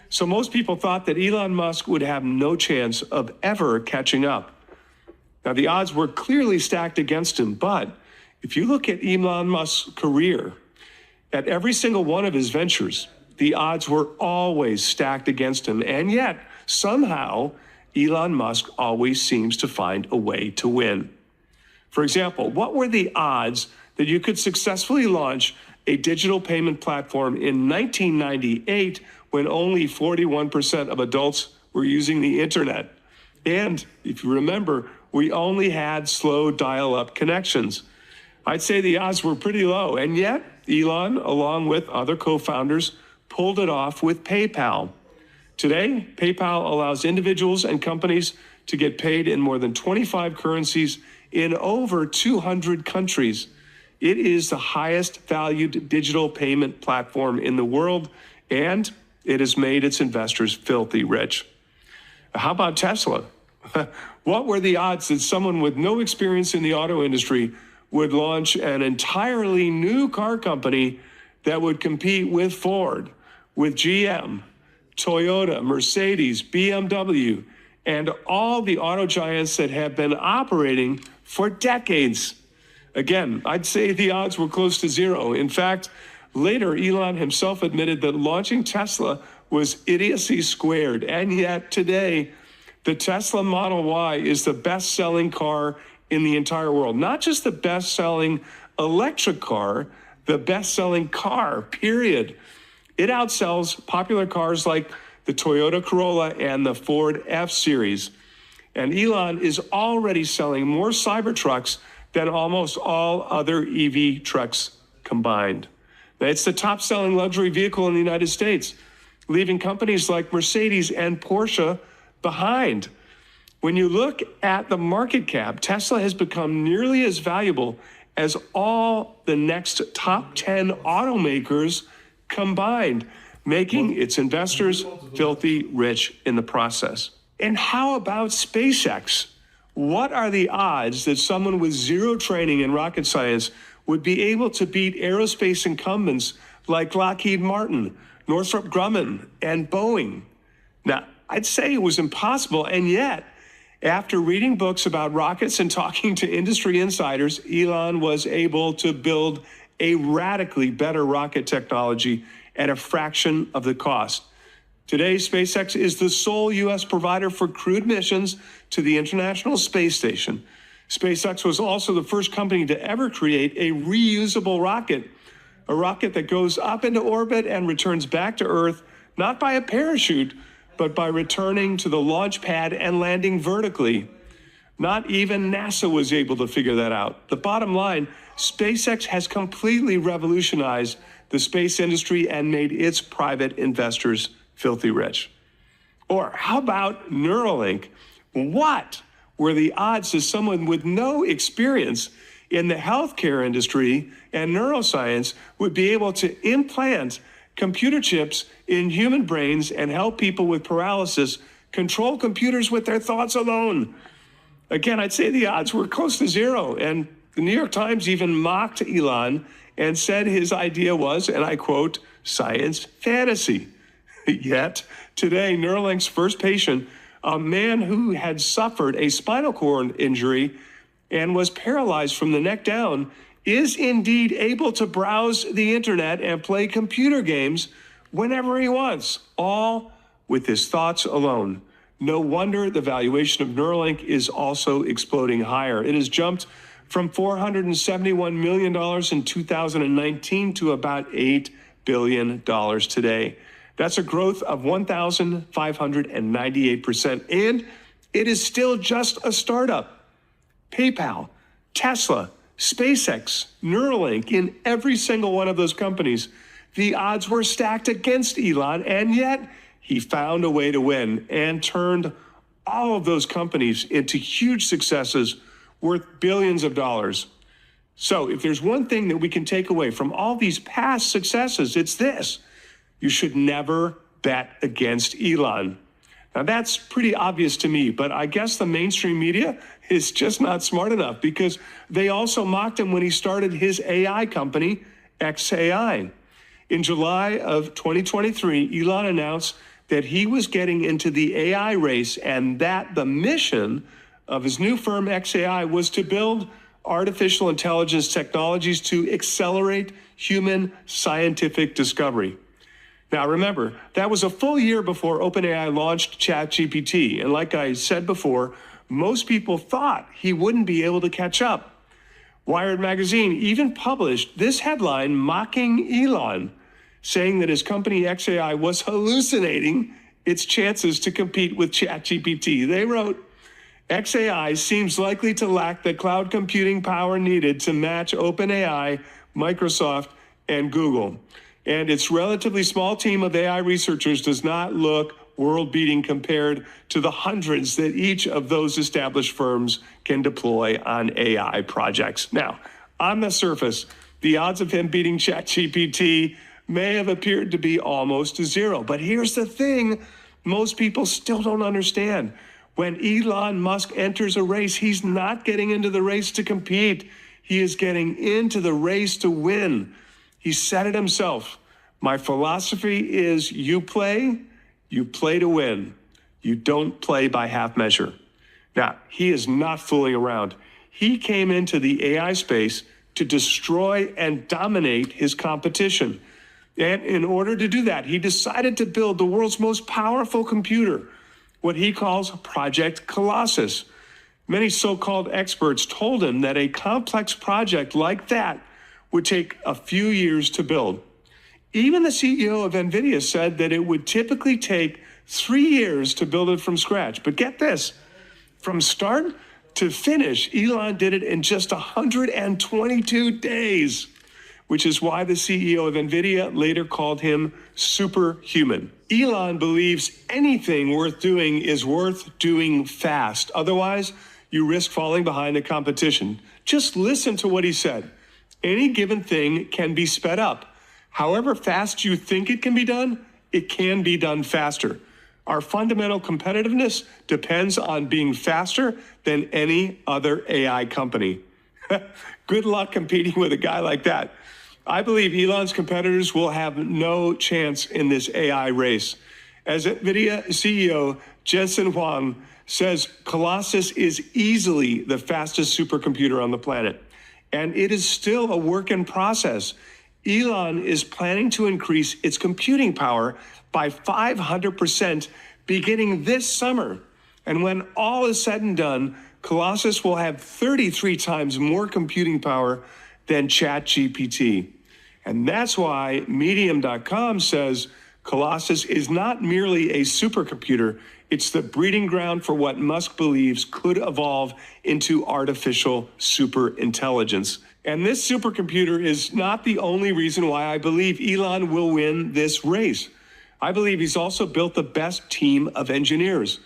So most people thought that Elon Musk would have no chance of ever catching up. Now, the odds were clearly stacked against him, but if you look at Elon Musk's career, at every single one of his ventures, the odds were always stacked against him. And yet, somehow, Elon Musk always seems to find a way to win. For example, what were the odds that you could successfully launch a digital payment platform in 1998 when only 41% of adults were using the internet? And if you remember, we only had slow dial-up connections. I'd say the odds were pretty low, and yet Elon, along with other co-founders, pulled it off with PayPal. Today, PayPal allows individuals and companies to get paid in more than 25 currencies in over 200 countries. It is the highest valued digital payment platform in the world, and it has made its investors filthy rich. How about Tesla? What were the odds that someone with no experience in the auto industry would launch an entirely new car company that would compete with Ford, with GM, Toyota, Mercedes, BMW, and all the auto giants that have been operating for decades? Again, I'd say the odds were close to zero. In fact, later Elon himself admitted that launching Tesla was idiocy squared. And yet today, the Tesla Model Y is the best-selling car in the entire world. Not just the best-selling electric car, the best-selling car, period. It outsells popular cars like the Toyota Corolla and the Ford F-Series. And Elon is already selling more Cybertrucks than almost all other EV trucks combined. Now, it's the top-selling luxury vehicle in the United States, leaving companies like Mercedes and Porsche behind. When you look at the market cap, Tesla has become nearly as valuable as all the next top 10 automakers combined, making its investors filthy rich in the process. And how about SpaceX? What are the odds that someone with zero training in rocket science would be able to beat aerospace incumbents like Lockheed Martin, Northrop Grumman, and Boeing? Now, I'd say it was impossible, and yet, after reading books about rockets and talking to industry insiders, Elon was able to build a radically better rocket technology at a fraction of the cost. Today, SpaceX is the sole U.S. provider for crewed missions to the International Space Station. SpaceX was also the first company to ever create a reusable rocket, a rocket that goes up into orbit and returns back to Earth, not by a parachute, but by returning to the launch pad and landing vertically. Not even NASA was able to figure that out. The bottom line, SpaceX has completely revolutionized the space industry and made its private investors filthy rich. Or how about Neuralink? What were the odds that someone with no experience in the healthcare industry and neuroscience would be able to implant computer chips in human brains and help people with paralysis control computers with their thoughts alone? Again, I'd say the odds were close to zero. And the New York Times even mocked Elon and said his idea was, and I quote, science fantasy. Yet today, Neuralink's first patient, a man who had suffered a spinal cord injury and was paralyzed from the neck down, is indeed able to browse the internet and play computer games whenever he wants, all with his thoughts alone. No wonder the valuation of Neuralink is also exploding higher. It has jumped from $471 million in 2019 to about $8 billion today. That's a growth of 1,598%. And it is still just a startup. PayPal, Tesla, SpaceX, Neuralink, in every single one of those companies, the odds were stacked against Elon, and yet he found a way to win and turned all of those companies into huge successes worth billions of dollars. So if there's one thing that we can take away from all these past successes, it's this: you should never bet against Elon. Now that's pretty obvious to me, but I guess the mainstream media is just not smart enough, because they also mocked him when he started his AI company, xAI. In July of 2023, Elon announced that he was getting into the AI race, and that the mission of his new firm, xAI, was to build artificial intelligence technologies to accelerate human scientific discovery. Now, remember, that was a full year before OpenAI launched ChatGPT. And like I said before, most people thought he wouldn't be able to catch up. Wired magazine even published this headline mocking Elon, saying that his company xAI was hallucinating its chances to compete with ChatGPT. They wrote, xAI seems likely to lack the cloud computing power needed to match OpenAI, Microsoft, and Google. And its relatively small team of AI researchers does not look world-beating compared to the hundreds that each of those established firms can deploy on AI projects. Now, on the surface, the odds of him beating ChatGPT may have appeared to be almost to zero. But here's the thing most people still don't understand. When Elon Musk enters a race, he's not getting into the race to compete. He is getting into the race to win. He said it himself. My philosophy is you play to win. You don't play by half measure. Now, he is not fooling around. He came into the AI space to destroy and dominate his competition. And in order to do that, he decided to build the world's most powerful computer, what he calls Project Colossus. Many so-called experts told him that a complex project like that would take a few years to build. Even the CEO of NVIDIA said that it would typically take 3 years to build it from scratch. But get this, from start to finish, Elon did it in just 122 days, which is why the CEO of NVIDIA later called him superhuman. Elon believes anything worth doing is worth doing fast. Otherwise, you risk falling behind the competition. Just listen to what he said. Any given thing can be sped up. However fast you think it can be done, it can be done faster. Our fundamental competitiveness depends on being faster than any other AI company. Good luck competing with a guy like that. I believe Elon's competitors will have no chance in this AI race. As NVIDIA CEO Jensen Huang says, Colossus is easily the fastest supercomputer on the planet, and it is still a work in process. Elon is planning to increase its computing power by 500% beginning this summer. And when all is said and done, Colossus will have 33 times more computing power than ChatGPT. And that's why Medium.com says Colossus is not merely a supercomputer, it's the breeding ground for what Musk believes could evolve into artificial superintelligence. And this supercomputer is not the only reason why I believe Elon will win this race. I believe he's also built the best team of engineers.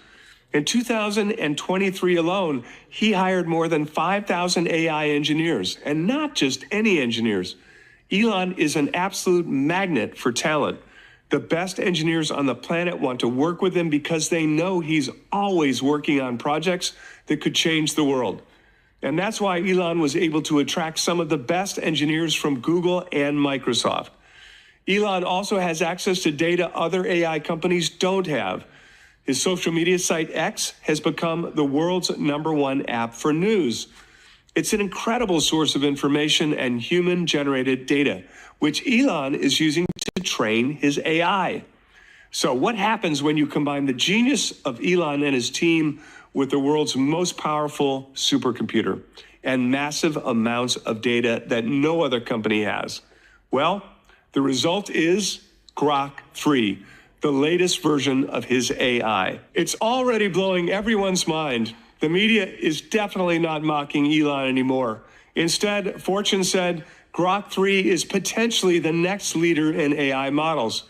In 2023 alone, he hired more than 5,000 AI engineers, and not just any engineers. Elon is an absolute magnet for talent. The best engineers on the planet want to work with him because they know he's always working on projects that could change the world. And that's why Elon was able to attract some of the best engineers from Google and Microsoft. Elon also has access to data other AI companies don't have. His social media site X has become the world's #1 app for news. It's an incredible source of information and human-generated data, which Elon is using to train his AI. So what happens when you combine the genius of Elon and his team with the world's most powerful supercomputer and massive amounts of data that no other company has? Well, The result is Grok 3, the latest version of his AI. It's already blowing everyone's mind. The media is definitely not mocking Elon anymore. Instead, Fortune said Grok 3 is potentially the next leader in AI models.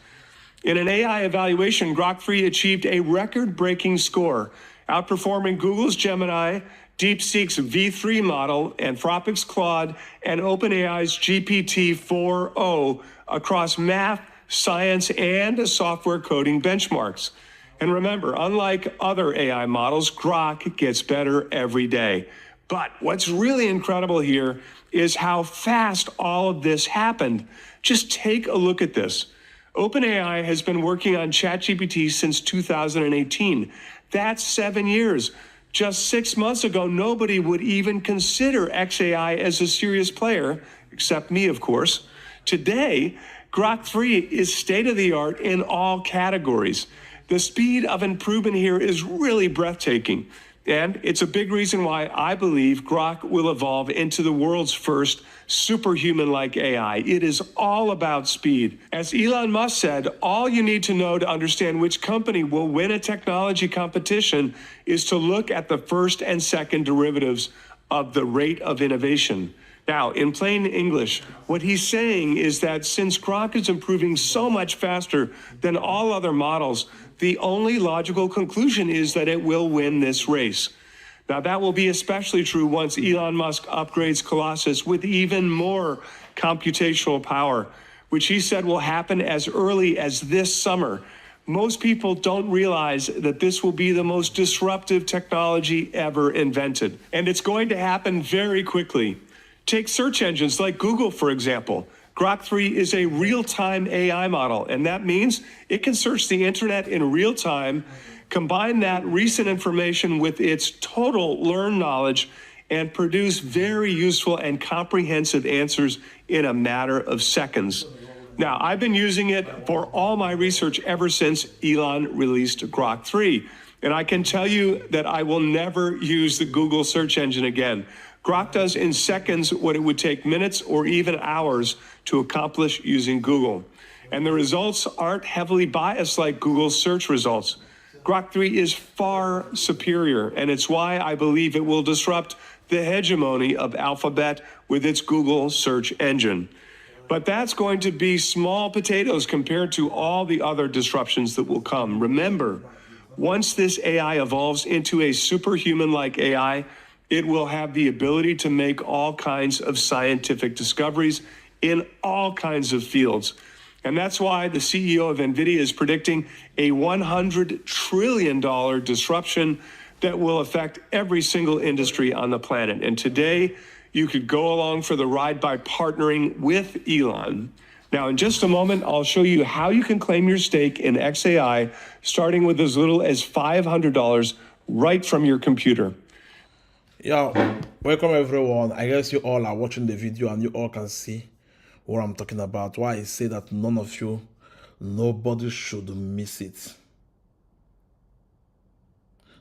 In an AI evaluation, Grok 3 achieved a record-breaking score, outperforming Google's Gemini, DeepSeek's V3 model, Anthropic's Claude, and OpenAI's GPT-4o across math, science, and software coding benchmarks. And remember, unlike other AI models, Grok gets better every day. But what's really incredible here is how fast all of this happened. Just take a look at this. OpenAI has been working on ChatGPT since 2018. That's 7 years. Just 6 months ago, nobody would even consider xAI as a serious player, except me, of course. Today, Grok 3 is state-of-the-art in all categories. The speed of improvement here is really breathtaking. And it's a big reason why I believe Grok will evolve into the world's first superhuman-like AI. It is all about speed. As Elon Musk said, all you need to know to understand which company will win a technology competition is to look at the first and second derivatives of the rate of innovation. Now, in plain English, what he's saying is that since Grok is improving so much faster than all other models, the only logical conclusion is that it will win this race. Now, that will be especially true once Elon Musk upgrades Colossus with even more computational power, which he said will happen as early as this summer. Most people don't realize that this will be the most disruptive technology ever invented, and it's going to happen very quickly. Take search engines like Google, for example. Grok 3 is a real-time AI model, and that means it can search the internet in real time, combine that recent information with its total learned knowledge, and produce very useful and comprehensive answers in a matter of seconds. Now, I've been using it for all my research ever since Elon released Grok 3, and I can tell you that I will never use the Google search engine again. Grok does in seconds what it would take minutes or even hours to accomplish using Google. And the results aren't heavily biased like Google's search results. Grok 3 is far superior, and it's why I believe it will disrupt the hegemony of Alphabet with its Google search engine. But that's going to be small potatoes compared to all the other disruptions that will come. Remember, once this AI evolves into a superhuman-like AI, it will have the ability to make all kinds of scientific discoveries in all kinds of fields. And that's why the CEO of NVIDIA is predicting a $100 trillion disruption that will affect every single industry on the planet. And today, you could go along for the ride by partnering with Elon. Now, in just a moment, I'll show you how you can claim your stake in xAI, starting with as little as $500 right from your computer. Yeah, welcome everyone. I guess you all are watching the video and you all can see what I'm talking about. Why I say that nobody should miss it.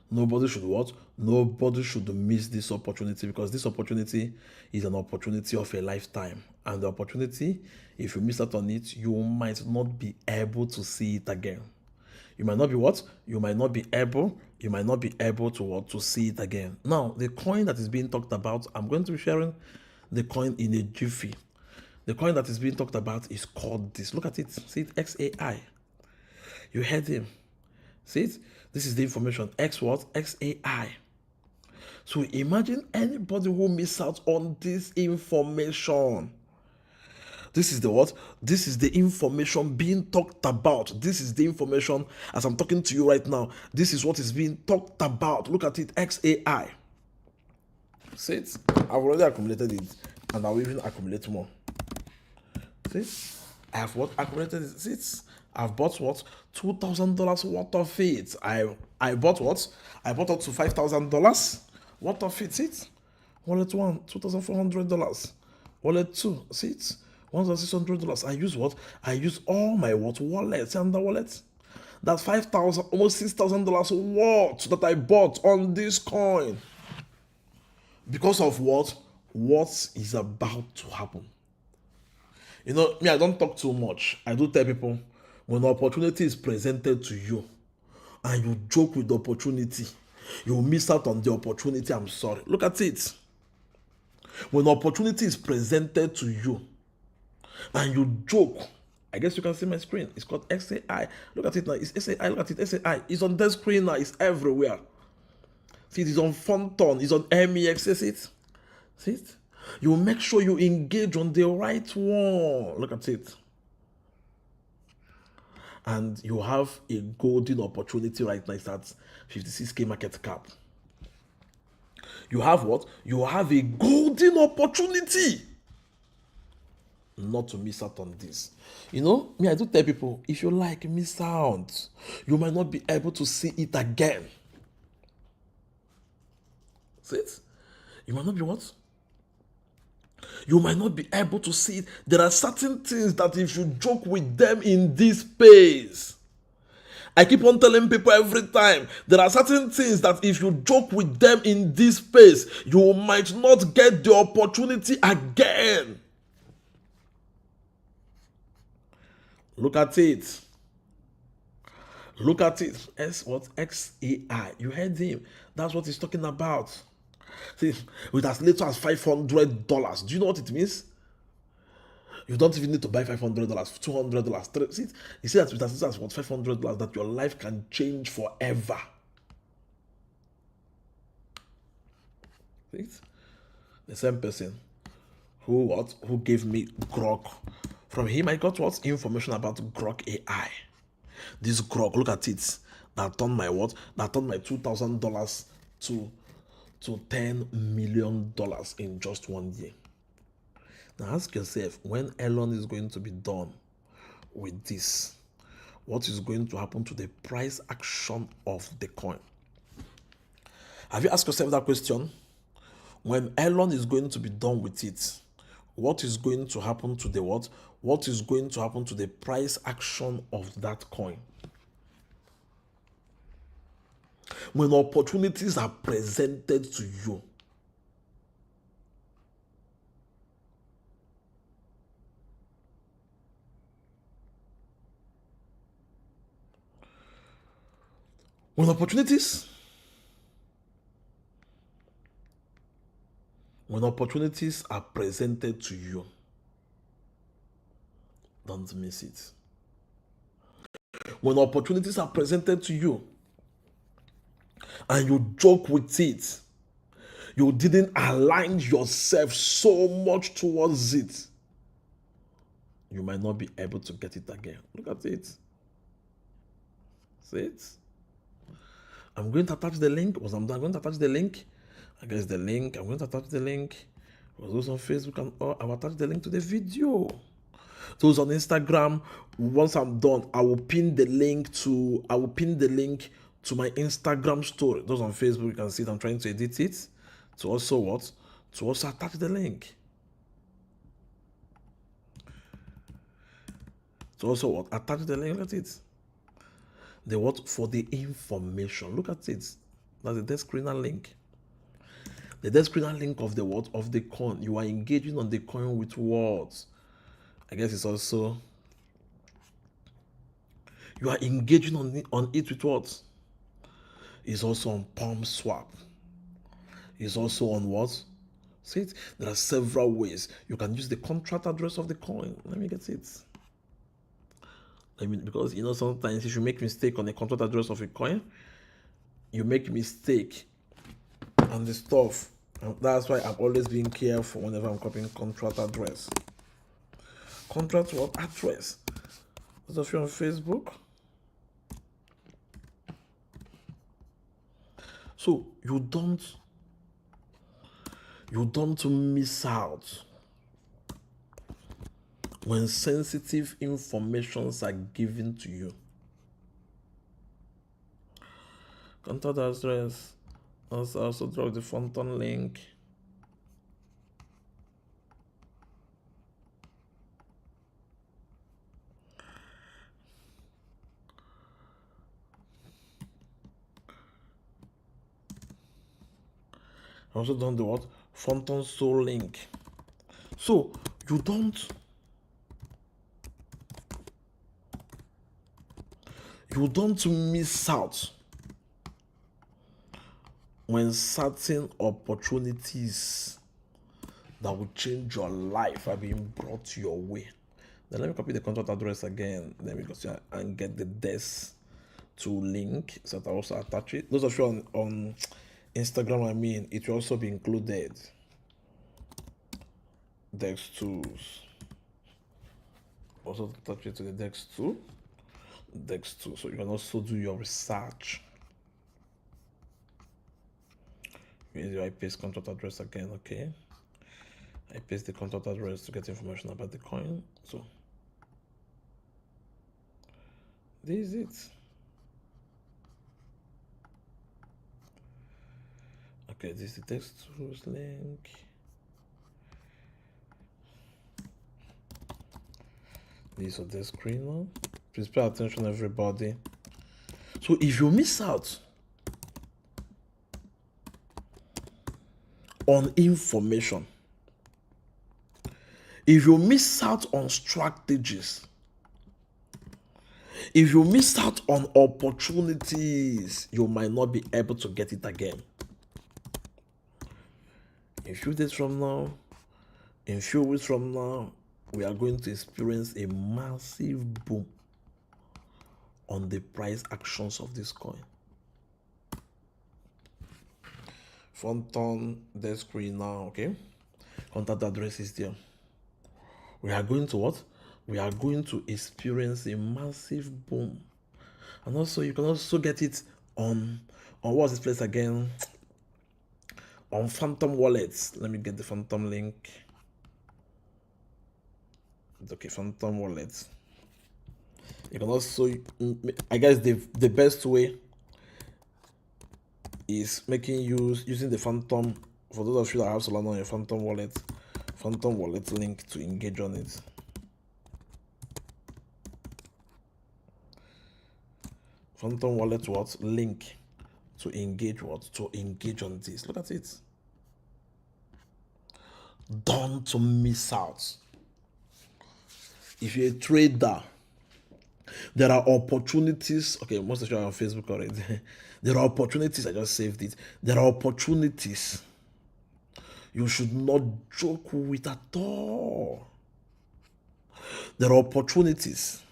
Nobody should what? Nobody should miss this opportunity, because this opportunity is an opportunity of a lifetime. And the opportunity, if you miss out on it, you might not be able to see it again. You might not be what? You might not be able to what? To see it again. Now, the coin that is being talked about, I'm going to be sharing the coin in a jiffy. The coin that is being talked about is called this. Look at it. See it? xAI. You heard him. See it? This is the information. X what? xAI. So imagine anybody who miss out on this information. This is the what? This is the information being talked about. This is the information as I'm talking to you right now. This is what is being talked about. Look at it, xAI. See it? I've already accumulated it, and I'll even accumulate more. See? I have what? Accumulated it. See it? I've bought what? $2,000 worth of it. I bought what? I bought up to $5,000 worth of it. See it? Wallet 1, $2,400. Wallet 2, see it? $1,600. I use what? I use all my what? Wallets and the wallets. That's $5,000, almost $6,000 worth that I bought on this coin. Because of what? What is about to happen. You know, me, I don't talk too much. I do tell people when opportunity is presented to you and you joke with the opportunity, you miss out on the opportunity. I'm sorry. Look at it. When opportunity is presented to you and you joke, I guess you can see my screen. It's called XAI. Look at it now. It's SAI. Look at it. SAI. It's on the screen now. It's everywhere. See, it is on Fonton. It's on MEX. See it? See it? You make sure you engage on the right one. Look at it. And you have a golden opportunity right now. It's at 56K market cap. You have what? You have a golden opportunity not to miss out on this. You know, me, I do tell people, if you like, miss out. You might not be able to see it again. See it? You might not be what? You might not be able to see it. There are certain things that if you joke with them in this space, I keep on telling people every time, there are certain things that if you joke with them in this space, you might not get the opportunity again. Look at it. Look at it. XAI. You heard him. That's what he's talking about. See, with as little as $500. Do you know what it means? You don't even need to buy $500, $200. See, you see that with as little as what, $500, that your life can change forever. See? The same person who gave me Grok. From him, I got what? Information about Grok AI. This Grok, look at it. That turned my what? That turned my $2,000 to $10 million in just 1 year. Now ask yourself, when Elon is going to be done with this, what is going to happen to the price action of the coin? Have you asked yourself that question? When Elon is going to be done with it, what is going to happen to the what? What is going to happen to the price action of that coin? When opportunities are presented to you, when opportunities are presented to you, don't miss it. When opportunities are presented to you and you joke with it, you didn't align yourself so much towards it, you might not be able to get it again. Look at it. See it? I'm going to attach the link. I'm going to attach the link. I guess the link. I'm going to attach the link. For those on Facebook and all, I'll attach the link to the video. Those on Instagram, once I'm done, I will pin the link to my Instagram story. Those on Facebook, you can see it. I'm trying to edit it. To also what? To also attach the link. To also what? Attach the link. Look at it. The what? For the information. Look at it. That's the desk screener link. The desk screener link of the what? Of the coin. You are engaging on the coin with what? I guess it's also, you are engaging on it with what? It's also on Palm Swap. It's also on what? See it? There are several ways. You can use the contract address of the coin. Let me get it. Because you know, sometimes if you make mistake on the contract address of a coin, you make mistake on the stuff. And that's why I'm always being careful whenever I'm copying contract address. Contract what? Address. Those of you on Facebook. So you don't miss out when sensitive informations are given to you. Contact address. Also drop the Fonton link. Also done the what? Fonton Soul link. So you don't You don't miss out when certain opportunities that will change your life are being brought your way. Then let me copy the contact address again. Then we go see and get the desk to link so that I also attach it. Those of you on Instagram, it will also be included. Dex tools. Also attach it to the Dex tool. Dex tool. So you can also do your research. I paste contact address again, okay? I paste the contact address to get information about the coin. So this is it. Okay, this is the text tools link. This is the screen now. Please pay attention, everybody. So if you miss out on information, if you miss out on strategies, if you miss out on opportunities, you might not be able to get it again. In few days from now, in few weeks from now, we are going to experience a massive boom on the price actions of this coin. Phantom, the screen now, okay? Contact address is there. We are going to what? We are going to experience a massive boom. And also, you can also get it on what's this place again? On Phantom Wallets. Let me get the Phantom link. Okay, Phantom Wallets. You can also, I guess the best way is using the Phantom, for those of you that have Solana on your Phantom Wallet link to engage on it. Phantom Wallet what? Link to engage what? To engage on this. Look at it. Don't miss out. If you're a trader, there are opportunities. Okay, most of you are on Facebook already. There are opportunities. I just saved it. There are opportunities you should not joke with at all. There are opportunities.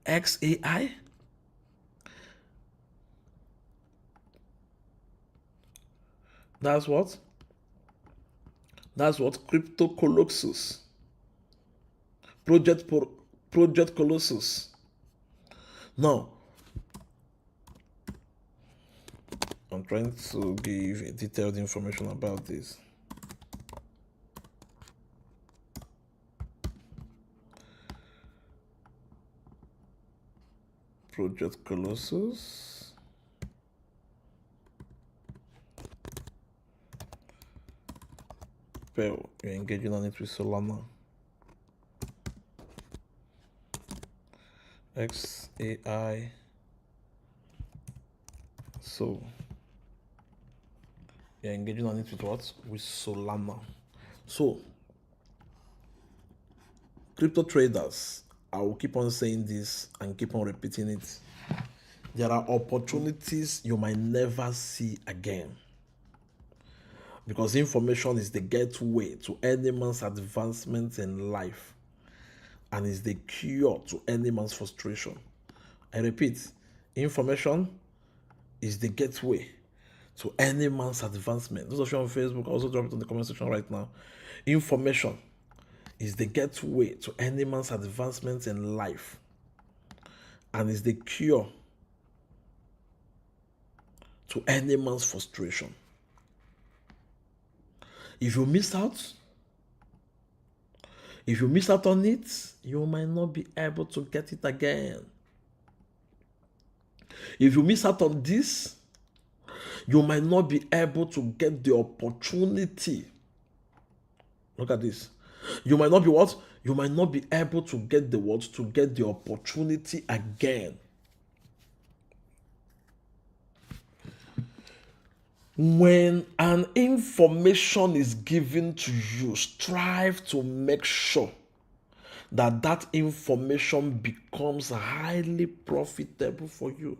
XAI. That's what? Crypto Colossus. Project Colossus. Now, I'm trying to give detailed information about this. Project Colossus. Well, you're engaging on it with Solana. XAI. So you're engaging on it with what? With Solana. So crypto traders, I will keep on saying this and keep on repeating it. There are opportunities you might never see again, because information is the gateway to any man's advancement in life and is the cure to any man's frustration. I repeat, information is the gateway to any man's advancement. Those of you on Facebook, also drop it in the comment section right now. Information is the gateway to any man's advancement in life and is the cure to any man's frustration. If you miss out on it, you might not be able to get it again. If you miss out on this, you might not be able to get the opportunity. Look at this. You might not be what? You might not be able to get the what? To get the opportunity again. When an information is given to you, strive to make sure that information becomes highly profitable for you.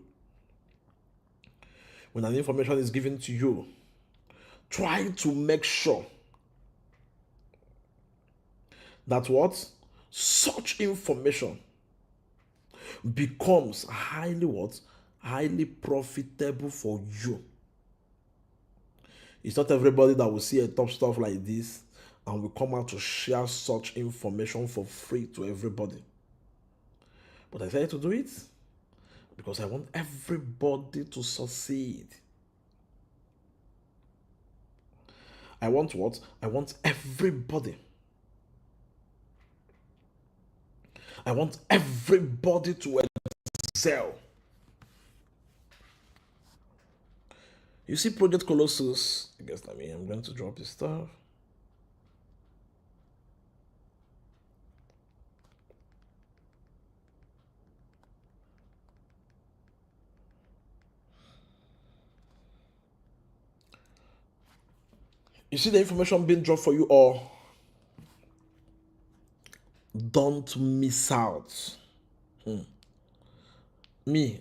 When an information is given to you, try to make sure that what? Such information becomes highly what? Highly profitable for you. It's not everybody that will see a top stuff like this and will come out to share such information for free to everybody. But I decided to do it because I want everybody to succeed. I want what? I want everybody. I want everybody to excel. You see Project Colossus? I guess I'm going to drop this stuff. You see the information being dropped for you all. Don't miss out. Me,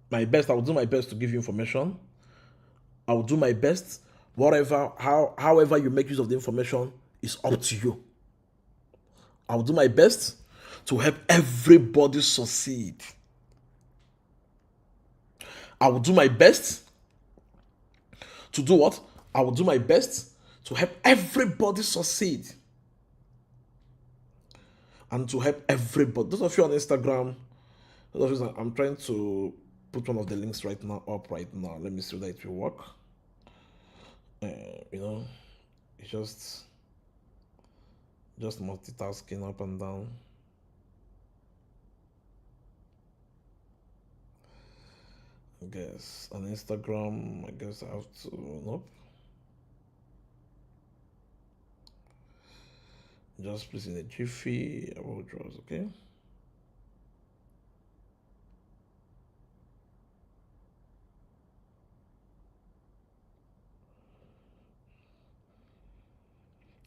my best. I will do my best to give you information. I will do my best. However you make use of the information is up to you. I will do my best to help everybody succeed. I will do my best to do what? I will do my best to help everybody succeed. And to help everybody. Those of you on Instagram, I'm trying to put one of the links right now. Let me see whether it will work. It's just multitasking up and down. I guess on Instagram, I guess I have to, nope. Just please in a jiffy, about draws, okay?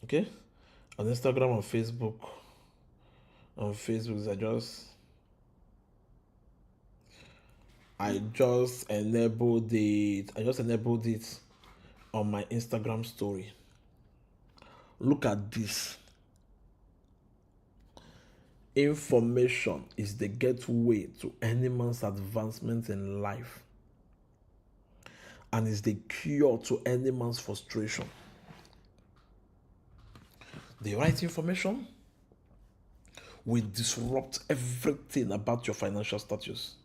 Okay, on Instagram, on Facebook, I just enabled it on my Instagram story. Look at this. Information is the gateway to any man's advancement in life and is the cure to any man's frustration. The right information will disrupt everything about your financial status.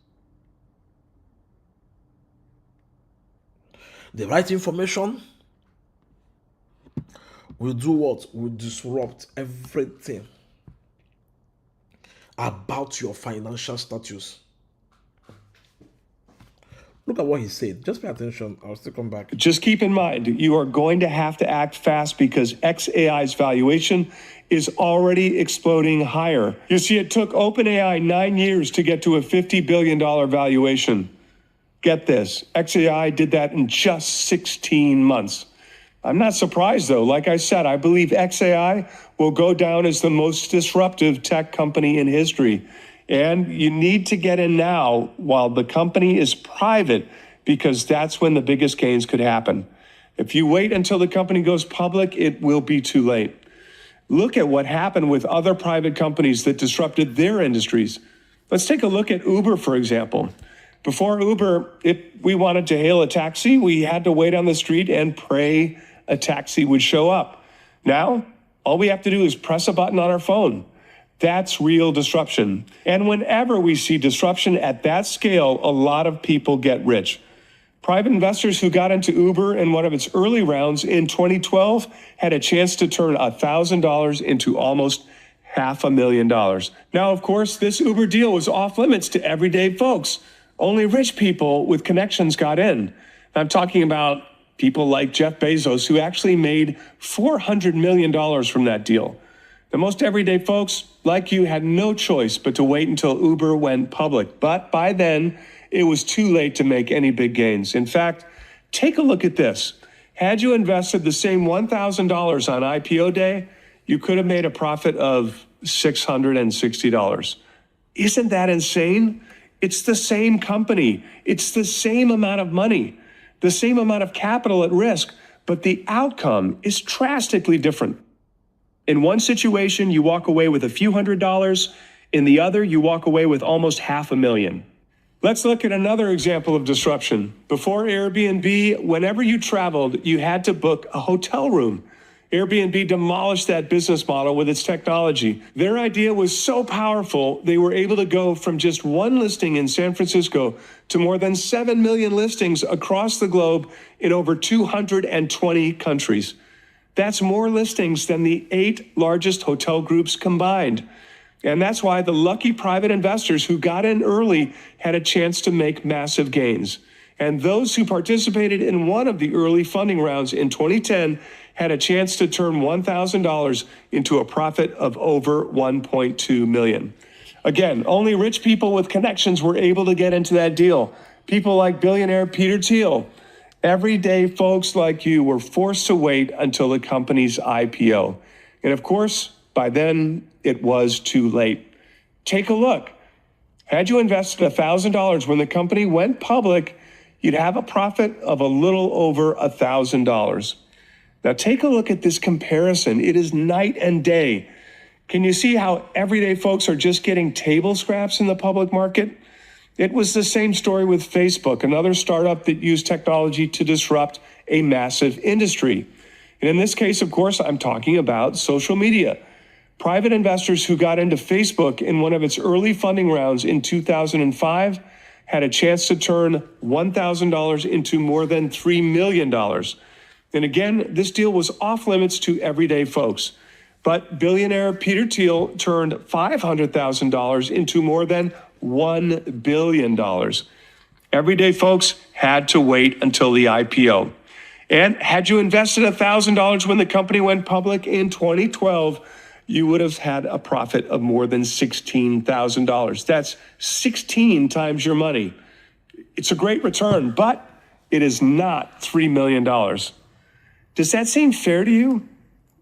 The right information will do what? Will disrupt everything about your financial status. Look at what he said. Just pay attention. I'll still come back. Just keep in mind, you are going to have to act fast because xAI's valuation is already exploding higher. You see, it took OpenAI 9 years to get to a $50 billion valuation. Get this, xAI did that in just 16 months. I'm not surprised, though. Like I said, I believe xAI will go down as the most disruptive tech company in history. And you need to get in now while the company is private, because that's when the biggest gains could happen. If you wait until the company goes public, it will be too late. Look at what happened with other private companies that disrupted their industries. Let's take a look at Uber, for example. Before Uber, if we wanted to hail a taxi, we had to wait on the street and pray a taxi would show up. Now, all we have to do is press a button on our phone. That's real disruption. And whenever we see disruption at that scale, a lot of people get rich. Private investors who got into Uber in one of its early rounds in 2012 had a chance to turn $1,000 into almost $500,000. Now, of course, this Uber deal was off limits to everyday folks. Only rich people with connections got in. I'm talking about people like Jeff Bezos, who actually made $400 million from that deal. The most everyday folks, like you, had no choice but to wait until Uber went public. But by then, it was too late to make any big gains. In fact, take a look at this. Had you invested the same $1,000 on IPO day, you could have made a profit of $660. Isn't that insane? It's the same company. It's the same amount of money, the same amount of capital at risk, but the outcome is drastically different. In one situation, you walk away with a few $100s. In the other, you walk away with almost $500,000. Let's look at another example of disruption. Before Airbnb, whenever you traveled, you had to book a hotel room. Airbnb demolished that business model with its technology. Their idea was so powerful, they were able to go from just one listing in San Francisco to more than 7 million listings across the globe in over 220 countries. That's more listings than the 8 largest hotel groups combined. And that's why the lucky private investors who got in early had a chance to make massive gains. And those who participated in one of the early funding rounds in 2010 had a chance to turn $1,000 into a profit of over $1.2 million. Again, only rich people with connections were able to get into that deal. People like billionaire Peter Thiel. Everyday folks like you were forced to wait until the company's IPO. And of course, by then, it was too late. Take a look. Had you invested $1,000 when the company went public, you'd have a profit of a little over $1,000. Now take a look at this comparison. It is night and day. Can you see how everyday folks are just getting table scraps in the public market? It was the same story with Facebook, another startup that used technology to disrupt a massive industry. And in this case, of course, I'm talking about social media. Private investors who got into Facebook in one of its early funding rounds in 2005 had a chance to turn $1,000 into more than $3 million. And again, this deal was off limits to everyday folks. But billionaire Peter Thiel turned $500,000 into more than $1 billion. Everyday folks had to wait until the IPO. And had you invested $1,000 when the company went public in 2012, you would have had a profit of more than $16,000. That's 16 times your money. It's a great return, but it is not $3 million. Does that seem fair to you?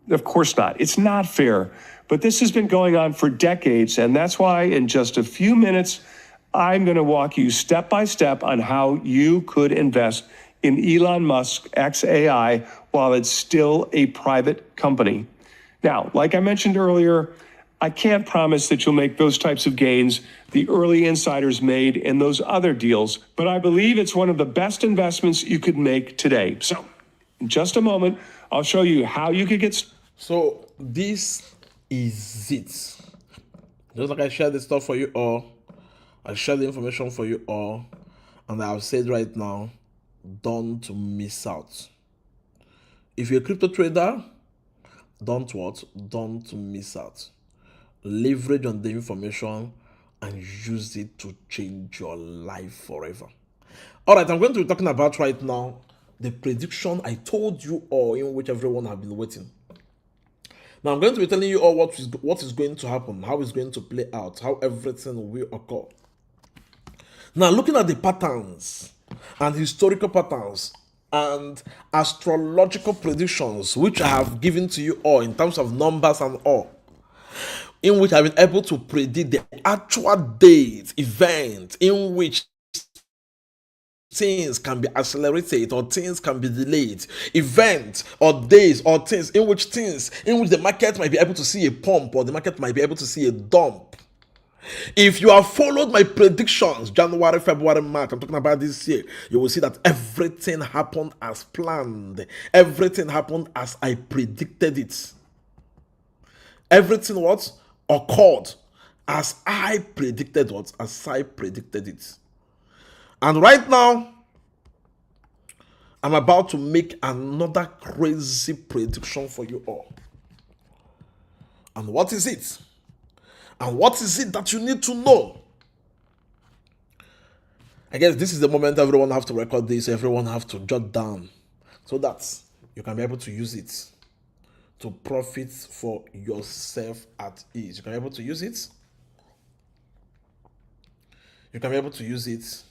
Of course not. It's not fair. But this has been going on for decades, and that's why in just a few minutes, I'm going to walk you step by step on how you could invest in Elon Musk xAI while it's still a private company. Now, like I mentioned earlier, I can't promise that you'll make those types of gains the early insiders made in those other deals, but I believe it's one of the best investments you could make today. So, in just a moment, I'll show you how you could get. So this is it. Just like I shared the stuff for you all, I shared the information for you all, and I've said right now, don't miss out. If you're a crypto trader, don't miss out. Leverage on the information and use it to change your life forever. All right, I'm going to be talking about right now the prediction I told you all, in which everyone have been waiting. Now I'm going to be telling you all what is going to happen, how it's going to play out, how everything will occur. Now, looking at the patterns and historical patterns and astrological predictions, which I have given to you all in terms of numbers and all, in which I've been able to predict the actual date, event in which things can be accelerated or things can be delayed, events or days or things in which the market might be able to see a pump or the market might be able to see a dump. If you have followed my predictions, January, February, March, I'm talking about this year, you will see that everything happened as planned. Everything happened as I predicted it. Everything what occurred as I predicted it. And right now, I'm about to make another crazy prediction for you all. And what is it? And what is it that you need to know? I guess this is the moment everyone have to record this, everyone have to jot down, so that you can be able to use it to profit for yourself at ease. You can be able to use it. You can be able to use it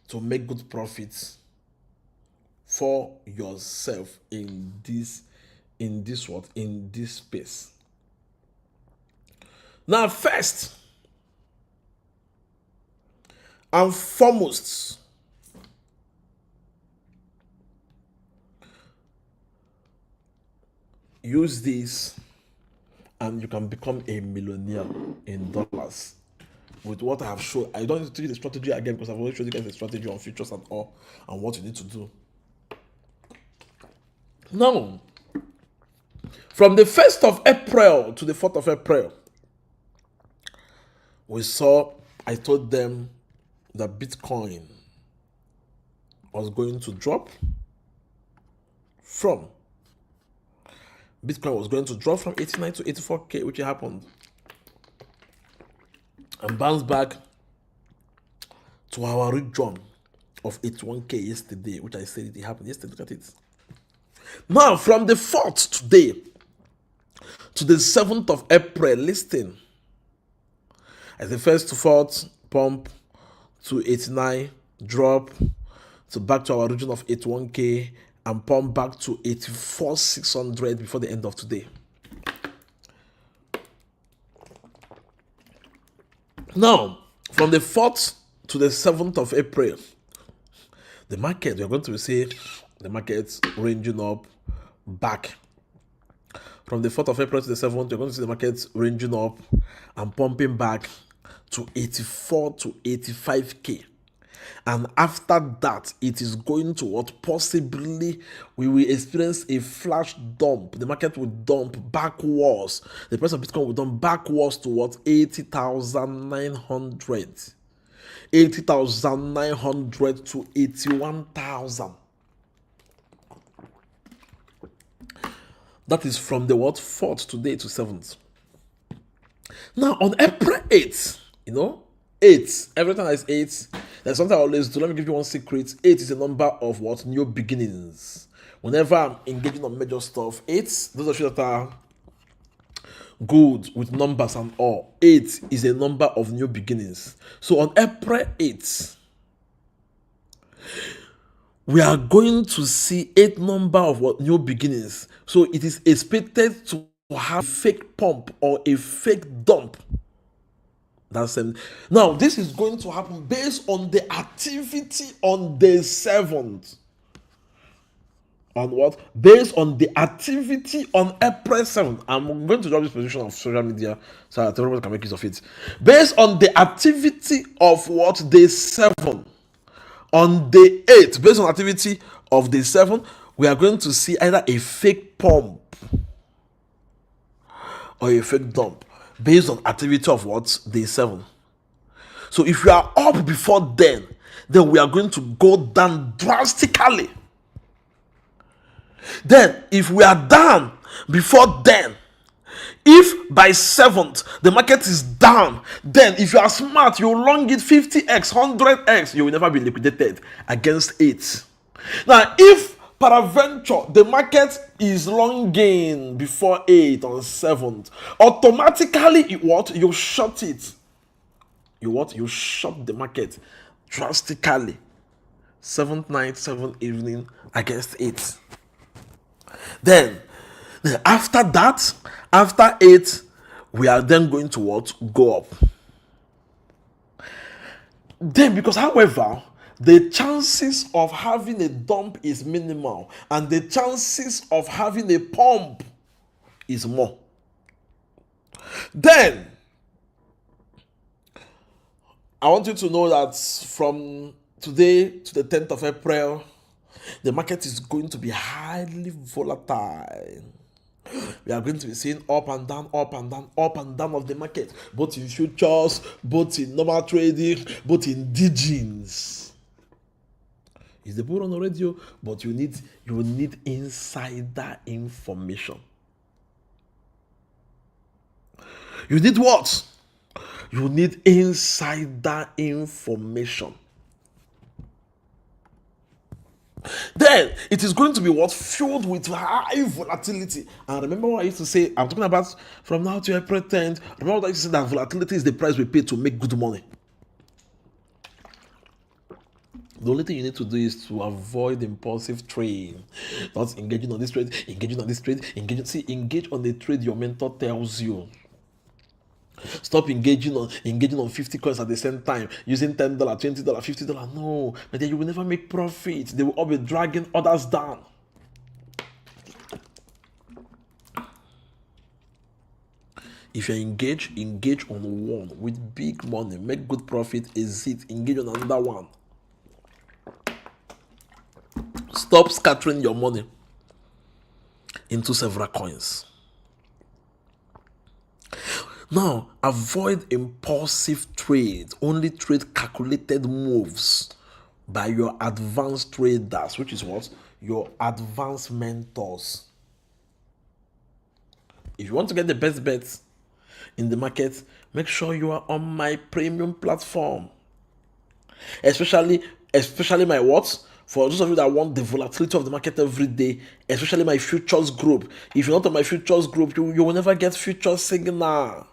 to make good profits for yourself in this space. Now, first and foremost, use this and you can become a millionaire in dollars. With what I have shown, I don't need to tell you the strategy again because I've already showed you guys the strategy on futures and all and what you need to do. Now, from the 1st of April to the 4th of April, I told them that Bitcoin was going to drop from 89 to 84K, which happened, and bounced back to our region of 81K yesterday, which I said it happened yesterday. Look at it. Now, from the 4th today to the 7th of April, listing as the 1st to 4th pump to 89, drop to back to our region of 81K, and pump back to 84,600 before the end of today. Now, from the 4th to the 7th of April, the market, we're going to see the market ranging up back. From the 4th of April to the 7th, you're going to see the market ranging up and pumping back to 84 to 85K. And after that, it is going to what possibly we will experience a flash dump. The market will dump backwards. The price of Bitcoin will dump backwards to what? 80,900. 80,900 to 81,000. That is from the what? 4th today to 7th. Now on April 8th, 8, every time there's 8, there's something I always do. Let me give you one secret. 8 is a number of what? New beginnings. Whenever I'm engaging on major stuff, 8, those of you that are good with numbers and all, 8 is a number of new beginnings. So on April 8th, we are going to see 8 number of what? New beginnings. So it is expected to have a fake pump or a fake dump. Now, this is going to happen based on the activity on the 7th. On what? Based on the activity on April 7th. I'm going to drop this position of social media so that everyone can make use of it. Based on the activity of what? Day 7. On day 8, based on activity of day 7, we are going to see either a fake pump or a fake dump. Based on activity of what? Day 7. So if we are up before then we are going to go down drastically. Then if we are down before then, if by 7th the market is down, then if you are smart, you long it 50x, 100x, you will never be liquidated against 8. Now if peradventure the market is longing before 8 on 7th, automatically you short it. You short the market drastically 7th night, 7th evening against 8. Then after that, after 8, we are then going to what? Go up. Then because however, the chances of having a dump is minimal and the chances of having a pump is more. Then I want you to know that from today to the 10th of April, the market is going to be highly volatile. We are going to be seeing up and down, up and down, up and down of the market, both in futures, both in normal trading, both in DGs. It's the bull on the radio, but you need insider information. You need what? You need insider information. Then it is going to be what? Filled with high volatility. And remember what I used to say, I'm talking about from now to April 10th. Remember what I used to say, that volatility is the price we pay to make good money. The only thing you need to do is to avoid impulsive trade. Not engaging on this trade, engage on the trade your mentor tells you. Stop engaging on 50 coins at the same time, using $10, $20, $50. No, but then you will never make profit. They will all be dragging others down. If you engage on one with big money, make good profit, exit, engage on another one. Stop scattering your money into several coins. Now, avoid impulsive trades. Only trade calculated moves by your advanced traders, which is what? Your advanced mentors. If you want to get the best bets in the market, make sure you are on my premium platform. Especially my what? For those of you that want the volatility of the market every day, especially my futures group. If you're not on my futures group, you will never get future signal.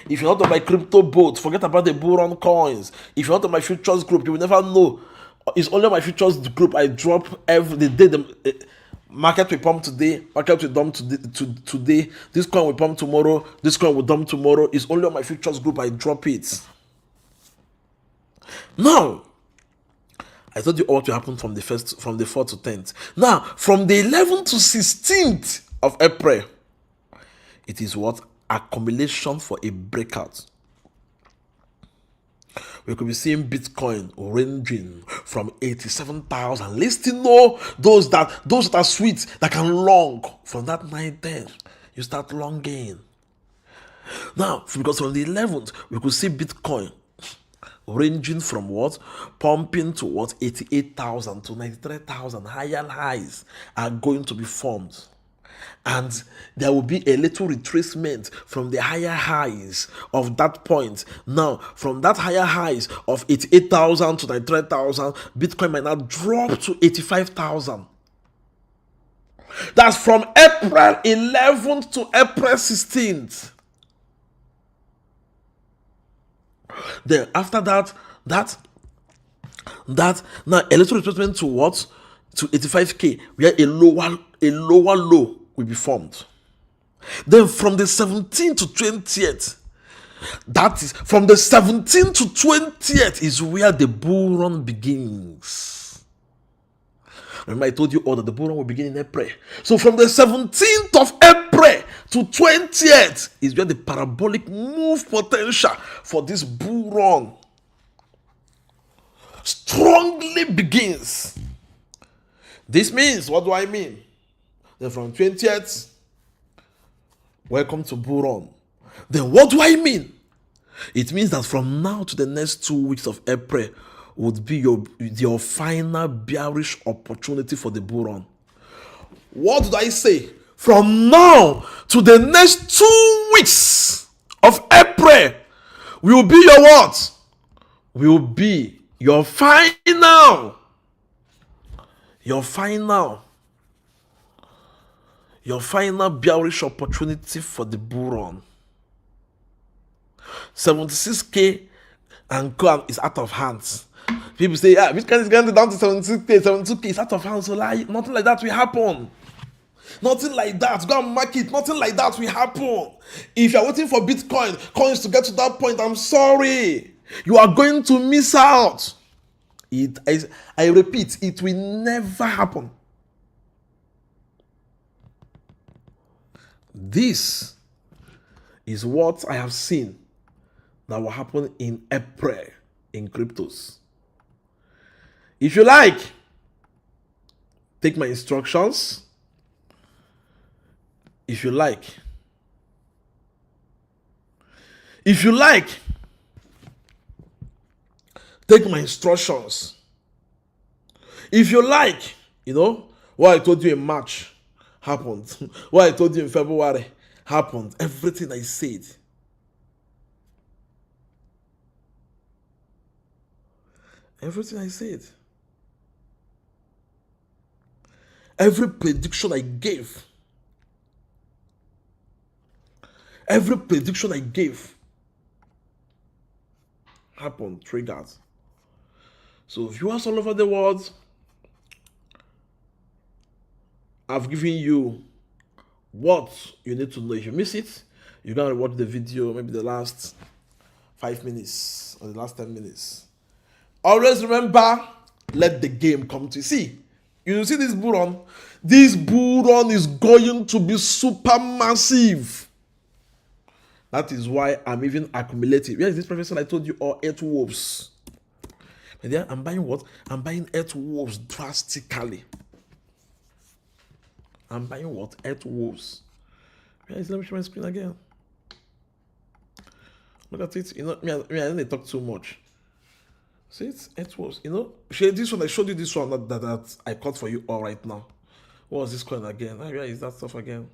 If you're not on my crypto boat, forget about the bull run coins. If you're not on my futures group, you will never know. It's only on my futures group I drop every day. The market will pump today, market will dump today. This coin will pump tomorrow, this coin will dump tomorrow. It's only on my futures group I drop it. Now, I told you all what will happen from the 4th to 10th. Now, from the 11th to 16th of April, it is what? Accumulation for a breakout. We could be seeing Bitcoin ranging from 87,000. Listen, no, those that are sweet, that can long from that 9-10. You start longing. Now, because from the 11th, we could see Bitcoin ranging from what? Pumping to what? 88,000 to 93,000. Higher highs are going to be formed. And there will be a little retracement from the higher highs of that point. Now, from that higher highs of 88,000 to 93,000, Bitcoin might now drop to 85,000. That's from April 11th to April 16th. Then after that now a little retracement to what? To 85k, where a lower low will be formed. Then from the 17th to 20th, that is from the 17th to 20th is where the bull run begins. Remember, I told you all that the bull run will begin in April. So from the 17th of April to 20th is where the parabolic move potential for this bull run strongly begins. This means, what do I mean? Then from 20th, welcome to bull run. Then what do I mean? It means that from now to the next 2 weeks of April would be your final bearish opportunity for the bull run. What did I say? From now to the next 2 weeks of April will be your what? Will be your final bearish opportunity for the bull run. 76k and go is out of hands. People say, Bitcoin is going down to 76k, 72k is out of hands. So nothing like that will happen. Nothing like that. Go and mark it. Nothing like that will happen. If you're waiting for Bitcoin coins to get to that point, I'm sorry. You are going to miss out. I repeat, it will never happen. This is what I have seen that will happen in April in cryptos. If you like, take my instructions. If you like, take my instructions. If you like, what I told you in March happened. What I told you in February happened. Everything I said. Everything I said. Every prediction I gave. Every prediction I gave happened, triggered. So viewers all over the world, I've given you what you need to know. If you miss it, You're gonna watch the video, maybe the last 5 minutes or the last 10 minutes. Always remember, let the game come to you. See, you see this bull run? This bull run is going to be super massive. That is why I'm even accumulating. Where is this professor I told you? All 8 wolves. And then I'm buying what? I'm buying 8 wolves drastically. I'm buying what? 8 wolves. Where is, let me show my screen again. Look at it. You know, I didn't talk too much. See it? 8 wolves. You know, this one, I showed you this one that I cut for you all right now. What was this coin again? Where is that stuff again?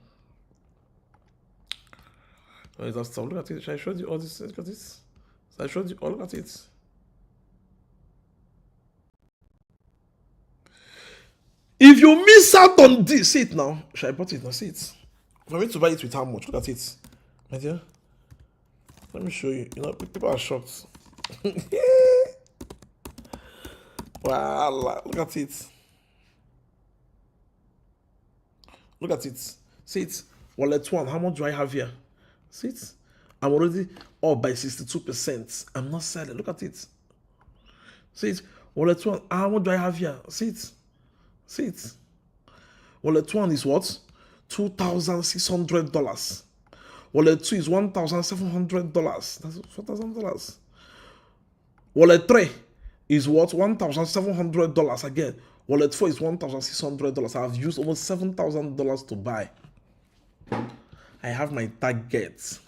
Where is that stuff? Look at it. I showed you all this. Look at this. I showed you all. Look at it. If you miss out on this, see it now. Should I bought it now? See it. For me to buy it with how much? Look at it. My dear. Let me show you. You know, people are shocked. Wow, look at it. Look at it. See it. Wallet 1. How much do I have here? See it. I'm already up by 62%. I'm not selling. Look at it. See it. Wallet 1. How much do I have here? See it. See it. Wallet 1 is what? $2,600. Wallet 2 is $1,700. That's $4,000. Wallet 3 is what? $1,700 again. Wallet 4 is $1,600. I've used almost $7,000 to buy. I have my target.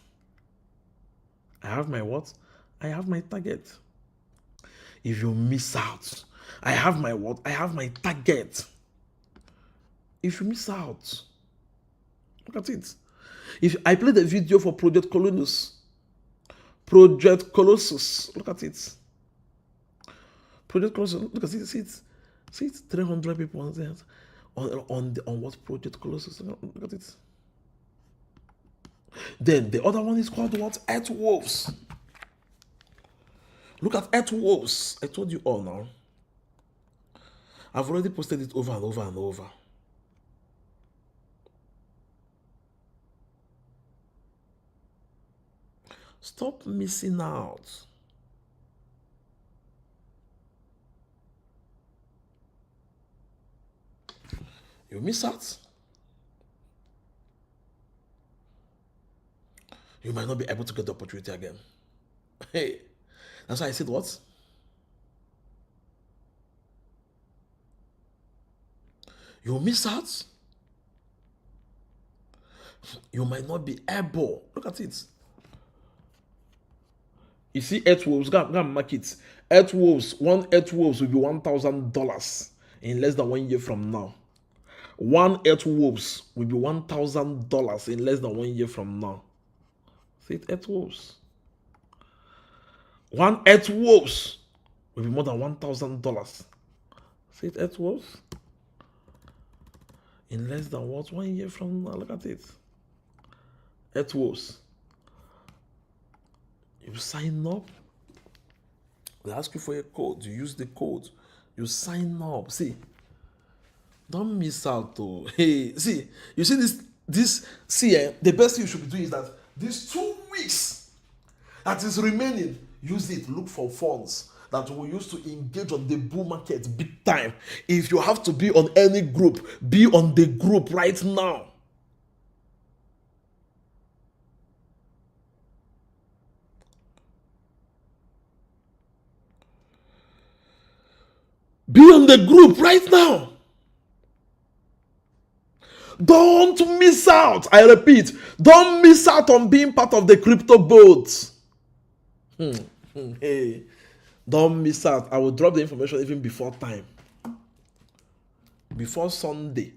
I have my what? I have my target. If you miss out, I have my what? I have my target. If you miss out, look at it. If I played a video for Project Colossus, look at it. Project Colossus, look at it. See it. 300 people on there. On what Project Colossus? Look at it. Then the other one is called what? Earth Wolves. Look at Earth Wolves. I told you all now. I've already posted it over and over and over. Stop missing out. You miss out. You might not be able to get the opportunity again. Hey, that's why I said what? You miss out. You might not be able. Look at it. You see Earth Wolves, go and mark it. Earth Wolves, one Earth Wolves will be $1,000 in less than 1 year from now. One Earth Wolves will be $1,000 in less than 1 year from now. See it, Earth Wolves. One Earth Wolves will be more than $1,000. See it, Earth Wolves. In less than what? 1 year from now. Look at it. Earth Wolves. You sign up. They ask you for a code. You use the code. You sign up. See. Don't miss out though. Hey, see. You see this. See, the best thing you should be doing is that these 2 weeks that is remaining, use it. Look for funds that will use to engage on the bull market big time. If you have to be on any group, be on the group right now. Be on the group right now. Don't miss out. I repeat, don't miss out on being part of the crypto boat. Hey, don't miss out. I will drop the information even before time. Before Sunday,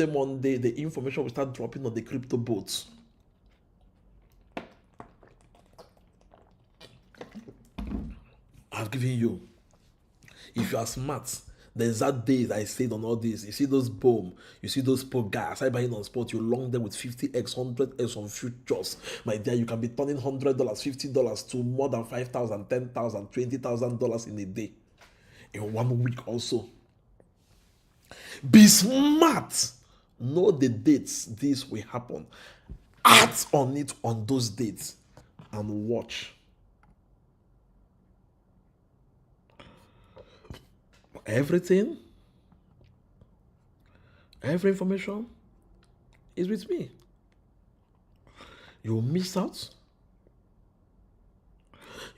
Monday, the information will start dropping on the crypto boats. I've given you. If you are smart, there's that day I said on all this. You see those boom, you see those poor guys. I buy in on spot, you long them with 50x, 100x on futures. My dear, you can be turning $100, $50 to more than $5,000, $10,000, $20,000 in a day. In 1 week also. Be smart. Know the dates this will happen. act on it on those dates and watch. Everything, every information is with me. You'll miss out.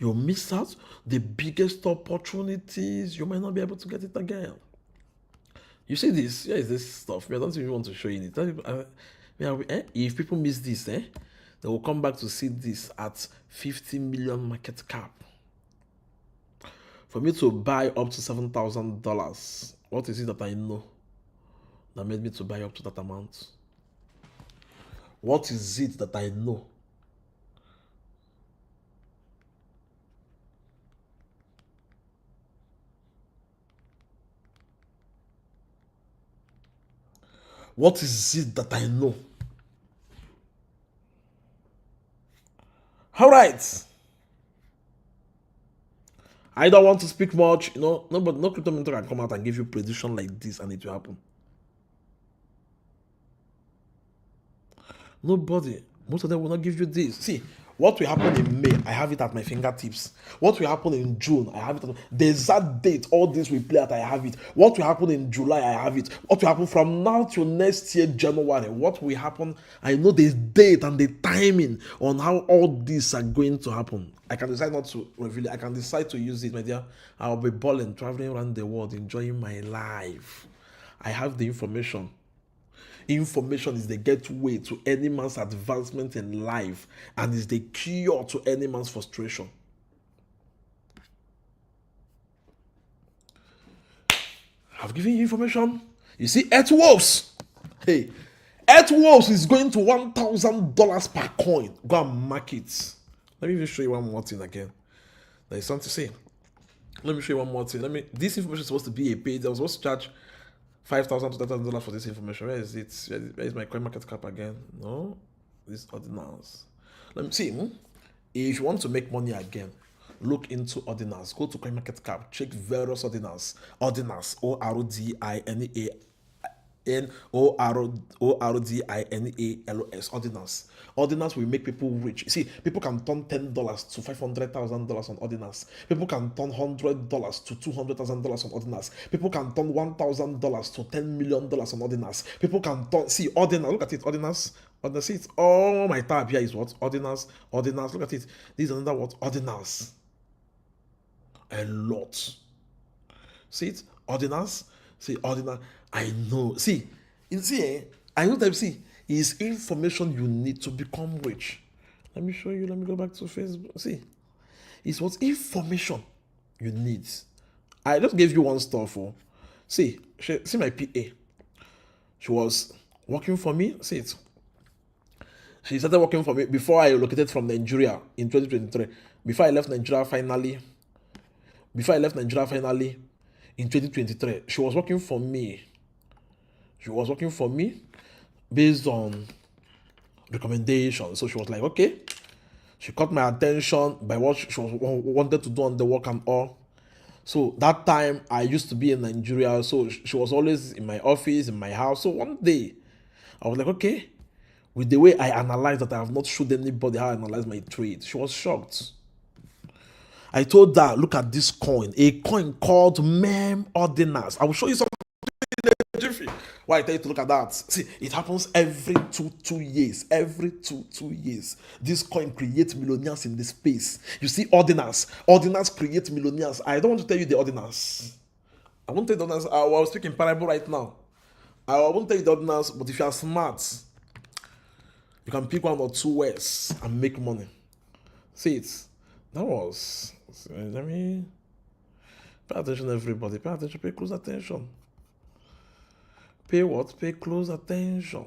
You'll miss out the biggest opportunities. You might not be able to get it again. You see this? Here is this stuff. I don't even want to show you it. If people miss this, they will come back to see this at 50 million market cap. For me to buy up to $7,000, what is it that I know that made me to buy up to that amount? What is it that I know? What is it that I know? All right. I don't want to speak much, no, but no crypto mentor can come out and give you prediction like this and it will happen. Nobody. Most of them will not give you this. See, what will happen in May, I have it at my fingertips. What will happen in June, I have it at the exact date, all this will play out, I have it. What will happen in July, I have it. What will happen from now till next year, January, what will happen, I know the date and the timing on how all these are going to happen. I can decide not to reveal it. I can decide to use it, my dear. I'll be balling, traveling around the world, enjoying my life. I have the information. Information is the gateway to any man's advancement in life and is the cure to any man's frustration. I've given you information. You see, Earthwolves. Hey, Earthwolves is going to $1,000 per coin. Go and mark it. Let me even show you one more thing again. There is something to say. Let me show you one more thing. This information is supposed to be a paid. I was supposed to charge $5,000 to $10,000 for this information. Where is it? Where is my coin market cap again? No, this ordinals. Let me see. If you want to make money again, look into ordinals. Go to coin market cap. Check various ordinals. Ordinals. ORDINALOS. Ordinals. Ordinals will make people rich. See, people can turn $10 to $500,000 on ordinals. People can turn $100 to $200,000 on ordinals. People can turn $1,000 to $10 million on ordinals. People can turn, see, ordinals, look at it, ordinals. See it. Oh, my tab here is what? Ordinals. Ordinals. Look at it. This is another what? Ordinals. A lot. See it? Ordinals. See, ordinal. I know. See, I know that. See, is information you need to become rich. Let me show you. Let me go back to Facebook. See, it's what information you need. I just gave you one stuff. See my PA. She was working for me. See it. She started working for me before I relocated from Nigeria in 2023. Before I left Nigeria finally in 2023, she was working for me. She was working for me based on recommendation. So she was like, okay. She caught my attention by what she wanted to do on the work and all. So that time I used to be in Nigeria. So she was always in my office, in my house. So one day I was like, okay. With the way I analyzed that I have not showed anybody how I analyze my trade, she was shocked. I told her, look at this coin, a coin called Mem Ordinals. I will show you something in a jiffy. Why I tell you to look at that? See, it happens every two years. Every two years. This coin creates millionaires in the space. You see, ordinals. Ordinals create millionaires. I don't want to tell you the ordinals. I won't tell you the ordinals. I will speak in parable right now. I won't tell you the ordinals, but if you are smart, you can pick one or two words and make money. See it. That was. Let me pay attention, everybody. Pay attention. Pay close attention. Pay what? Pay close attention.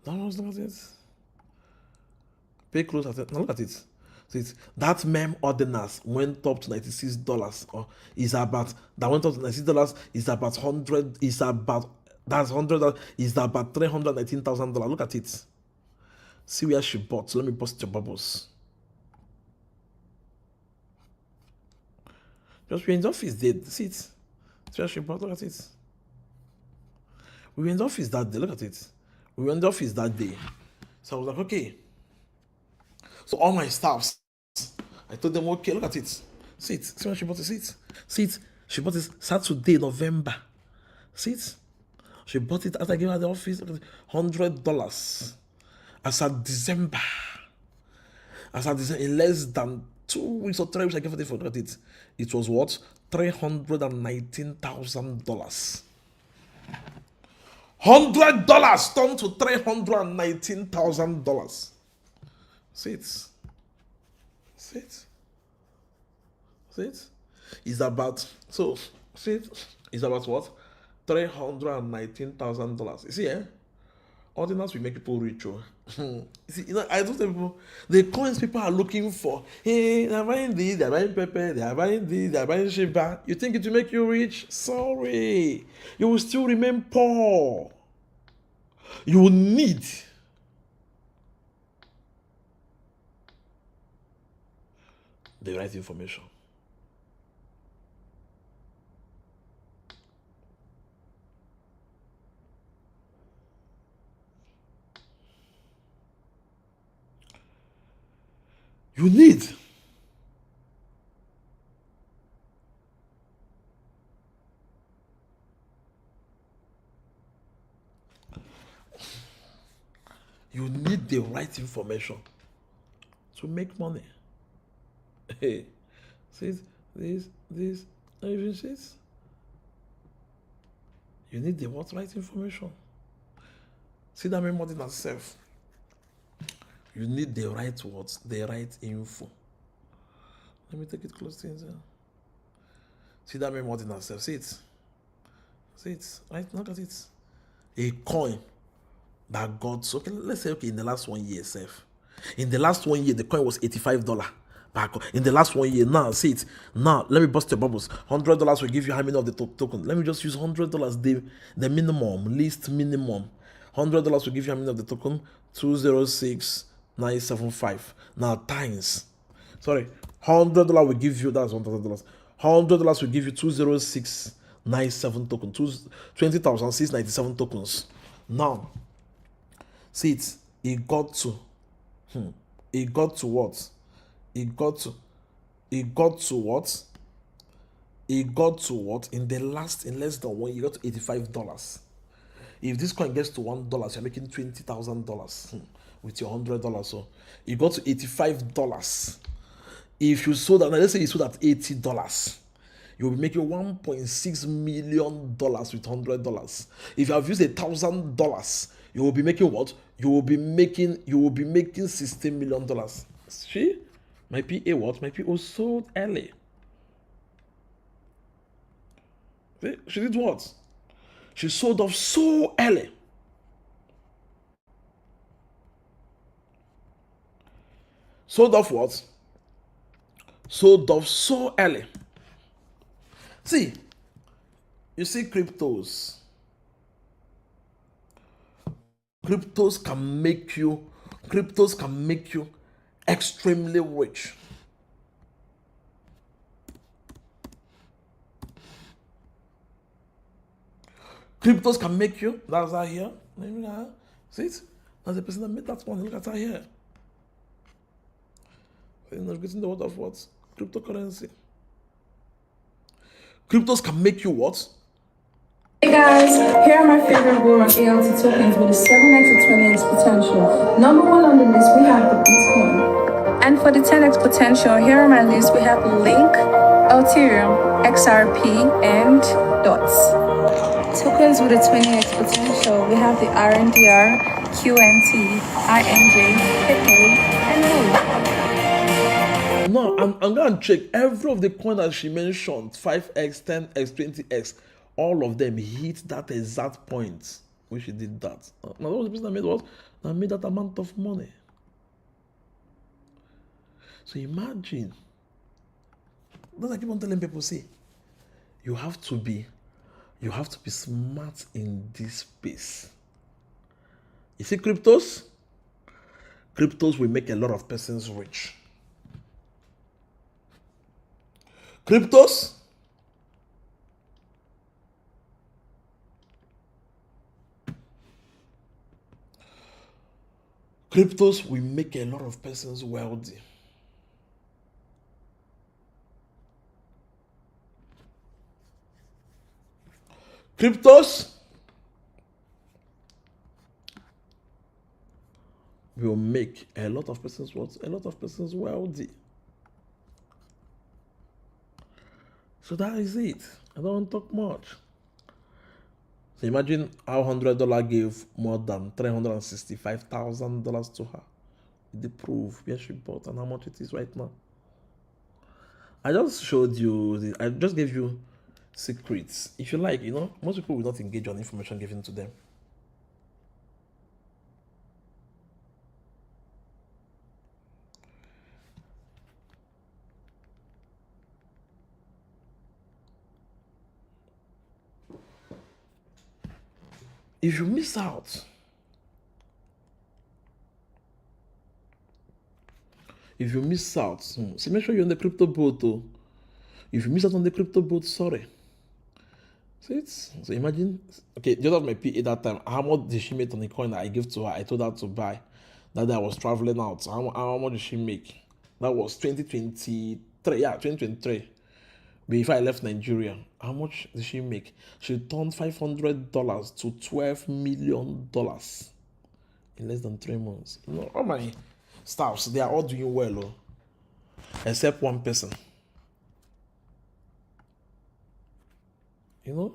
That was. Look at it. Pay close attention. Now look at it. See it. That Mem Ordinals went up to $96. Or is about that went up to $96 is about 100. Is about. That's $100 is about $319,000. Look at it. See where she bought. So let me bust your bubbles. Just we're in the office, did see it. See where she bought. Look at it. We were in the office that day. Look at it. We were in the office that day. So I was like, okay. So all my staffs, I told them, okay, look at it. See it. See when she bought the seat. See it. She bought it Saturday, November. See it. She bought it after I gave her the office, $100. As at December. In less than 2 weeks or 3 weeks, I gave her the phone. Look at it. It was what? $319,000. $100 turned to $319,000. See it. See it. See it. It's about, so, see it. It's about what? $319,000. You see, ordinance will make people rich. Oh. You see, I don't tell people, the coins people are looking for, hey, they're buying this, they're buying pepper, they're buying this, they're buying Shiba. You think it will make you rich? Sorry. You will still remain poor. You will need the right information. You need the right information to make money. Hey, see this, even this. You need the what right information. See that mean more than self. You need the right words, the right info. Let me take it close to here. See that mean more than self. See it. See it. Right? Look at it. A coin that got, so okay, let's say, okay, in the last 1 year, self. In the last 1 year, the coin was $85 per coin. In the last 1 year, now, see it. Now, let me bust your bubbles. $100 will give you how many of the token? Let me just use $100, the minimum, least minimum. $100 will give you how many of the token? 206,975. Now, times. Sorry, $100 will give you, that's $100. $100 will give you 206,997 tokens, 20,697 tokens. Now, see it. It got to what? It got to what? In less than 1 year, you got to $85. If this coin gets to $1, you're making $20,000 with your $100. So you got to $85. If you sold at, let's say you sold at $80, you'll be making $1.6 million with $100. If you have used $1,000, you will be making what? You will be making $16 million. See? My PA what? My PO sold early. See? She did what? She sold off so early. Sold off what? Sold off so early. See, you see cryptos. Cryptos can make you extremely rich. Cryptos can make you, that's that here. See it? That's the person that made that one. Look at that here. Getting the word of what? Cryptocurrency. Cryptos can make you what? Hey guys, here are my favorite Boron ALT tokens with a 7x to 20x potential. Number one on the list, we have the Bitcoin. And for the 10x potential, here on my list, we have Link, Ethereum, XRP, and DOTS. Tokens with a 20x potential, we have the RNDR, QNT, INJ, Hitler, and Link. No, I'm going to check every of the coins that she mentioned, 5x, 10x, 20x. All of them hit that exact point when she did that. Now, that was the person that made what? That made that amount of money. So imagine. That's what I keep on telling people, see, you have to be smart in this space. You see cryptos? Cryptos will make a lot of persons rich. Cryptos Cryptos will make a lot of persons wealthy. Cryptos will make a lot of persons what? A lot of persons wealthy. So that is it. I don't want to talk much. So imagine how $100 gave more than $365,000 to her. The proof where she bought and how much it is right now. I just showed you, I just gave you secrets. If you like, most people will not engage on information given to them. If you miss out, so make sure you're on the crypto boat. Though. If you miss out on the crypto boat, sorry. So imagine, okay, the other of my PA that time, how much did she make on the coin that I gave to her? I told her to buy. That day I was traveling out. How much did she make? That was 2023. Yeah, 2023. Before I left Nigeria, how much did she make? She turned $500 to $12 million in less than 3 months. All my staffs, they are all doing well, except one person. Someone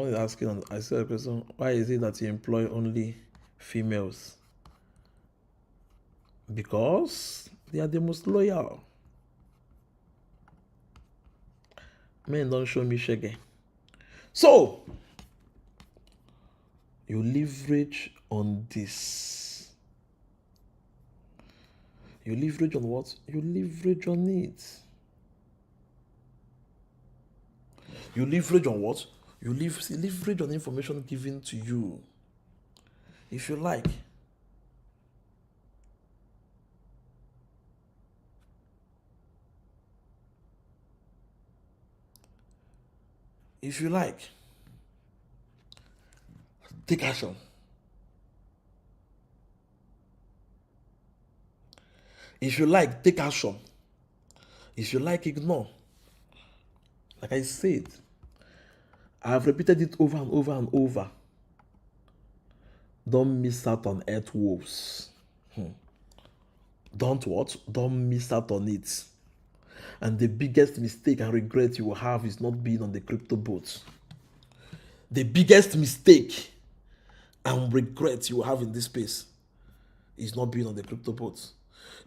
is asking, I said a question, why is it that you employ only females? Because they are the most loyal. Men don't show me shaggy. So, you leverage on this. You leverage on what? You leverage on it. You leverage on what? You leverage on information given to you. If you like. If you like, take action. If you like, take action. If you like, ignore. Like I said, I have repeated it over and over and over. Don't miss out on earth wolves. Don't what? Don't miss out on it. And the biggest mistake and regret you will have is not being on the crypto boat. The biggest mistake and regret you will have in this space is not being on the crypto boat.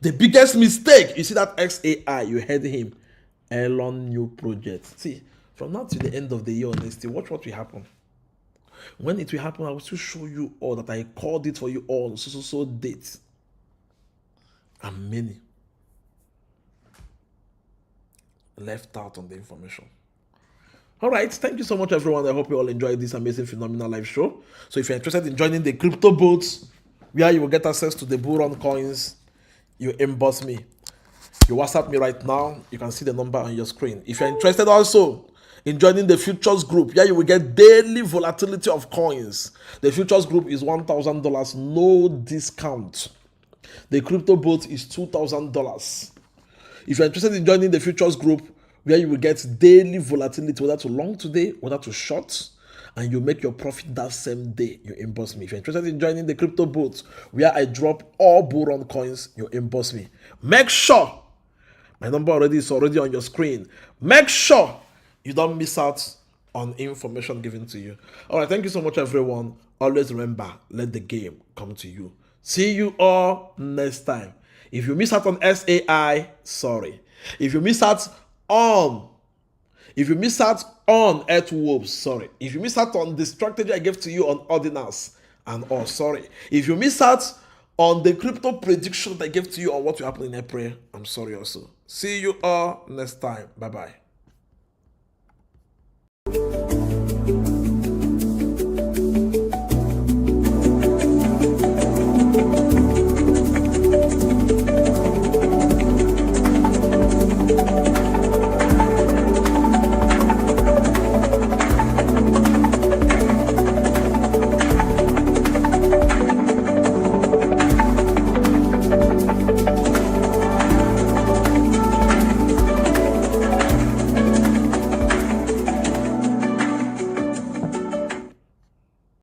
The biggest mistake, you see that XAI, you heard him, Elon new project. See, from now to the end of the year, honestly, watch what will happen. When it will happen, I will still show you all that I called it for you all, so dates. And many left out on the information. All right, thank you so much, everyone. I hope you all enjoyed this amazing, phenomenal live show. So if you're interested in joining the crypto boats, where you will get access to the bull run coins, you inbox me. You WhatsApp me right now. You can see the number on your screen. If you're interested also in joining the futures group, you will get daily volatility of coins. The futures group is $1,000, no discount. The crypto boat is $2,000. If you're interested in joining the futures group, where you will get daily volatility, whether to long today, whether to short, and you make your profit that same day, you inbox me. If you're interested in joining the crypto boat, where I drop all bull run coins, you inbox me. Make sure, my number is already on your screen. Make sure you don't miss out on information given to you. All right, thank you so much, everyone. Always remember, let the game come to you. See you all next time. If you miss out on SAI, sorry. If you miss out on Earth Wolves, sorry. If you miss out on the strategy I gave to you on Ordinals and all, sorry. If you miss out on the crypto prediction that I gave to you on what will happen in April, I'm sorry also. See you all next time. Bye-bye.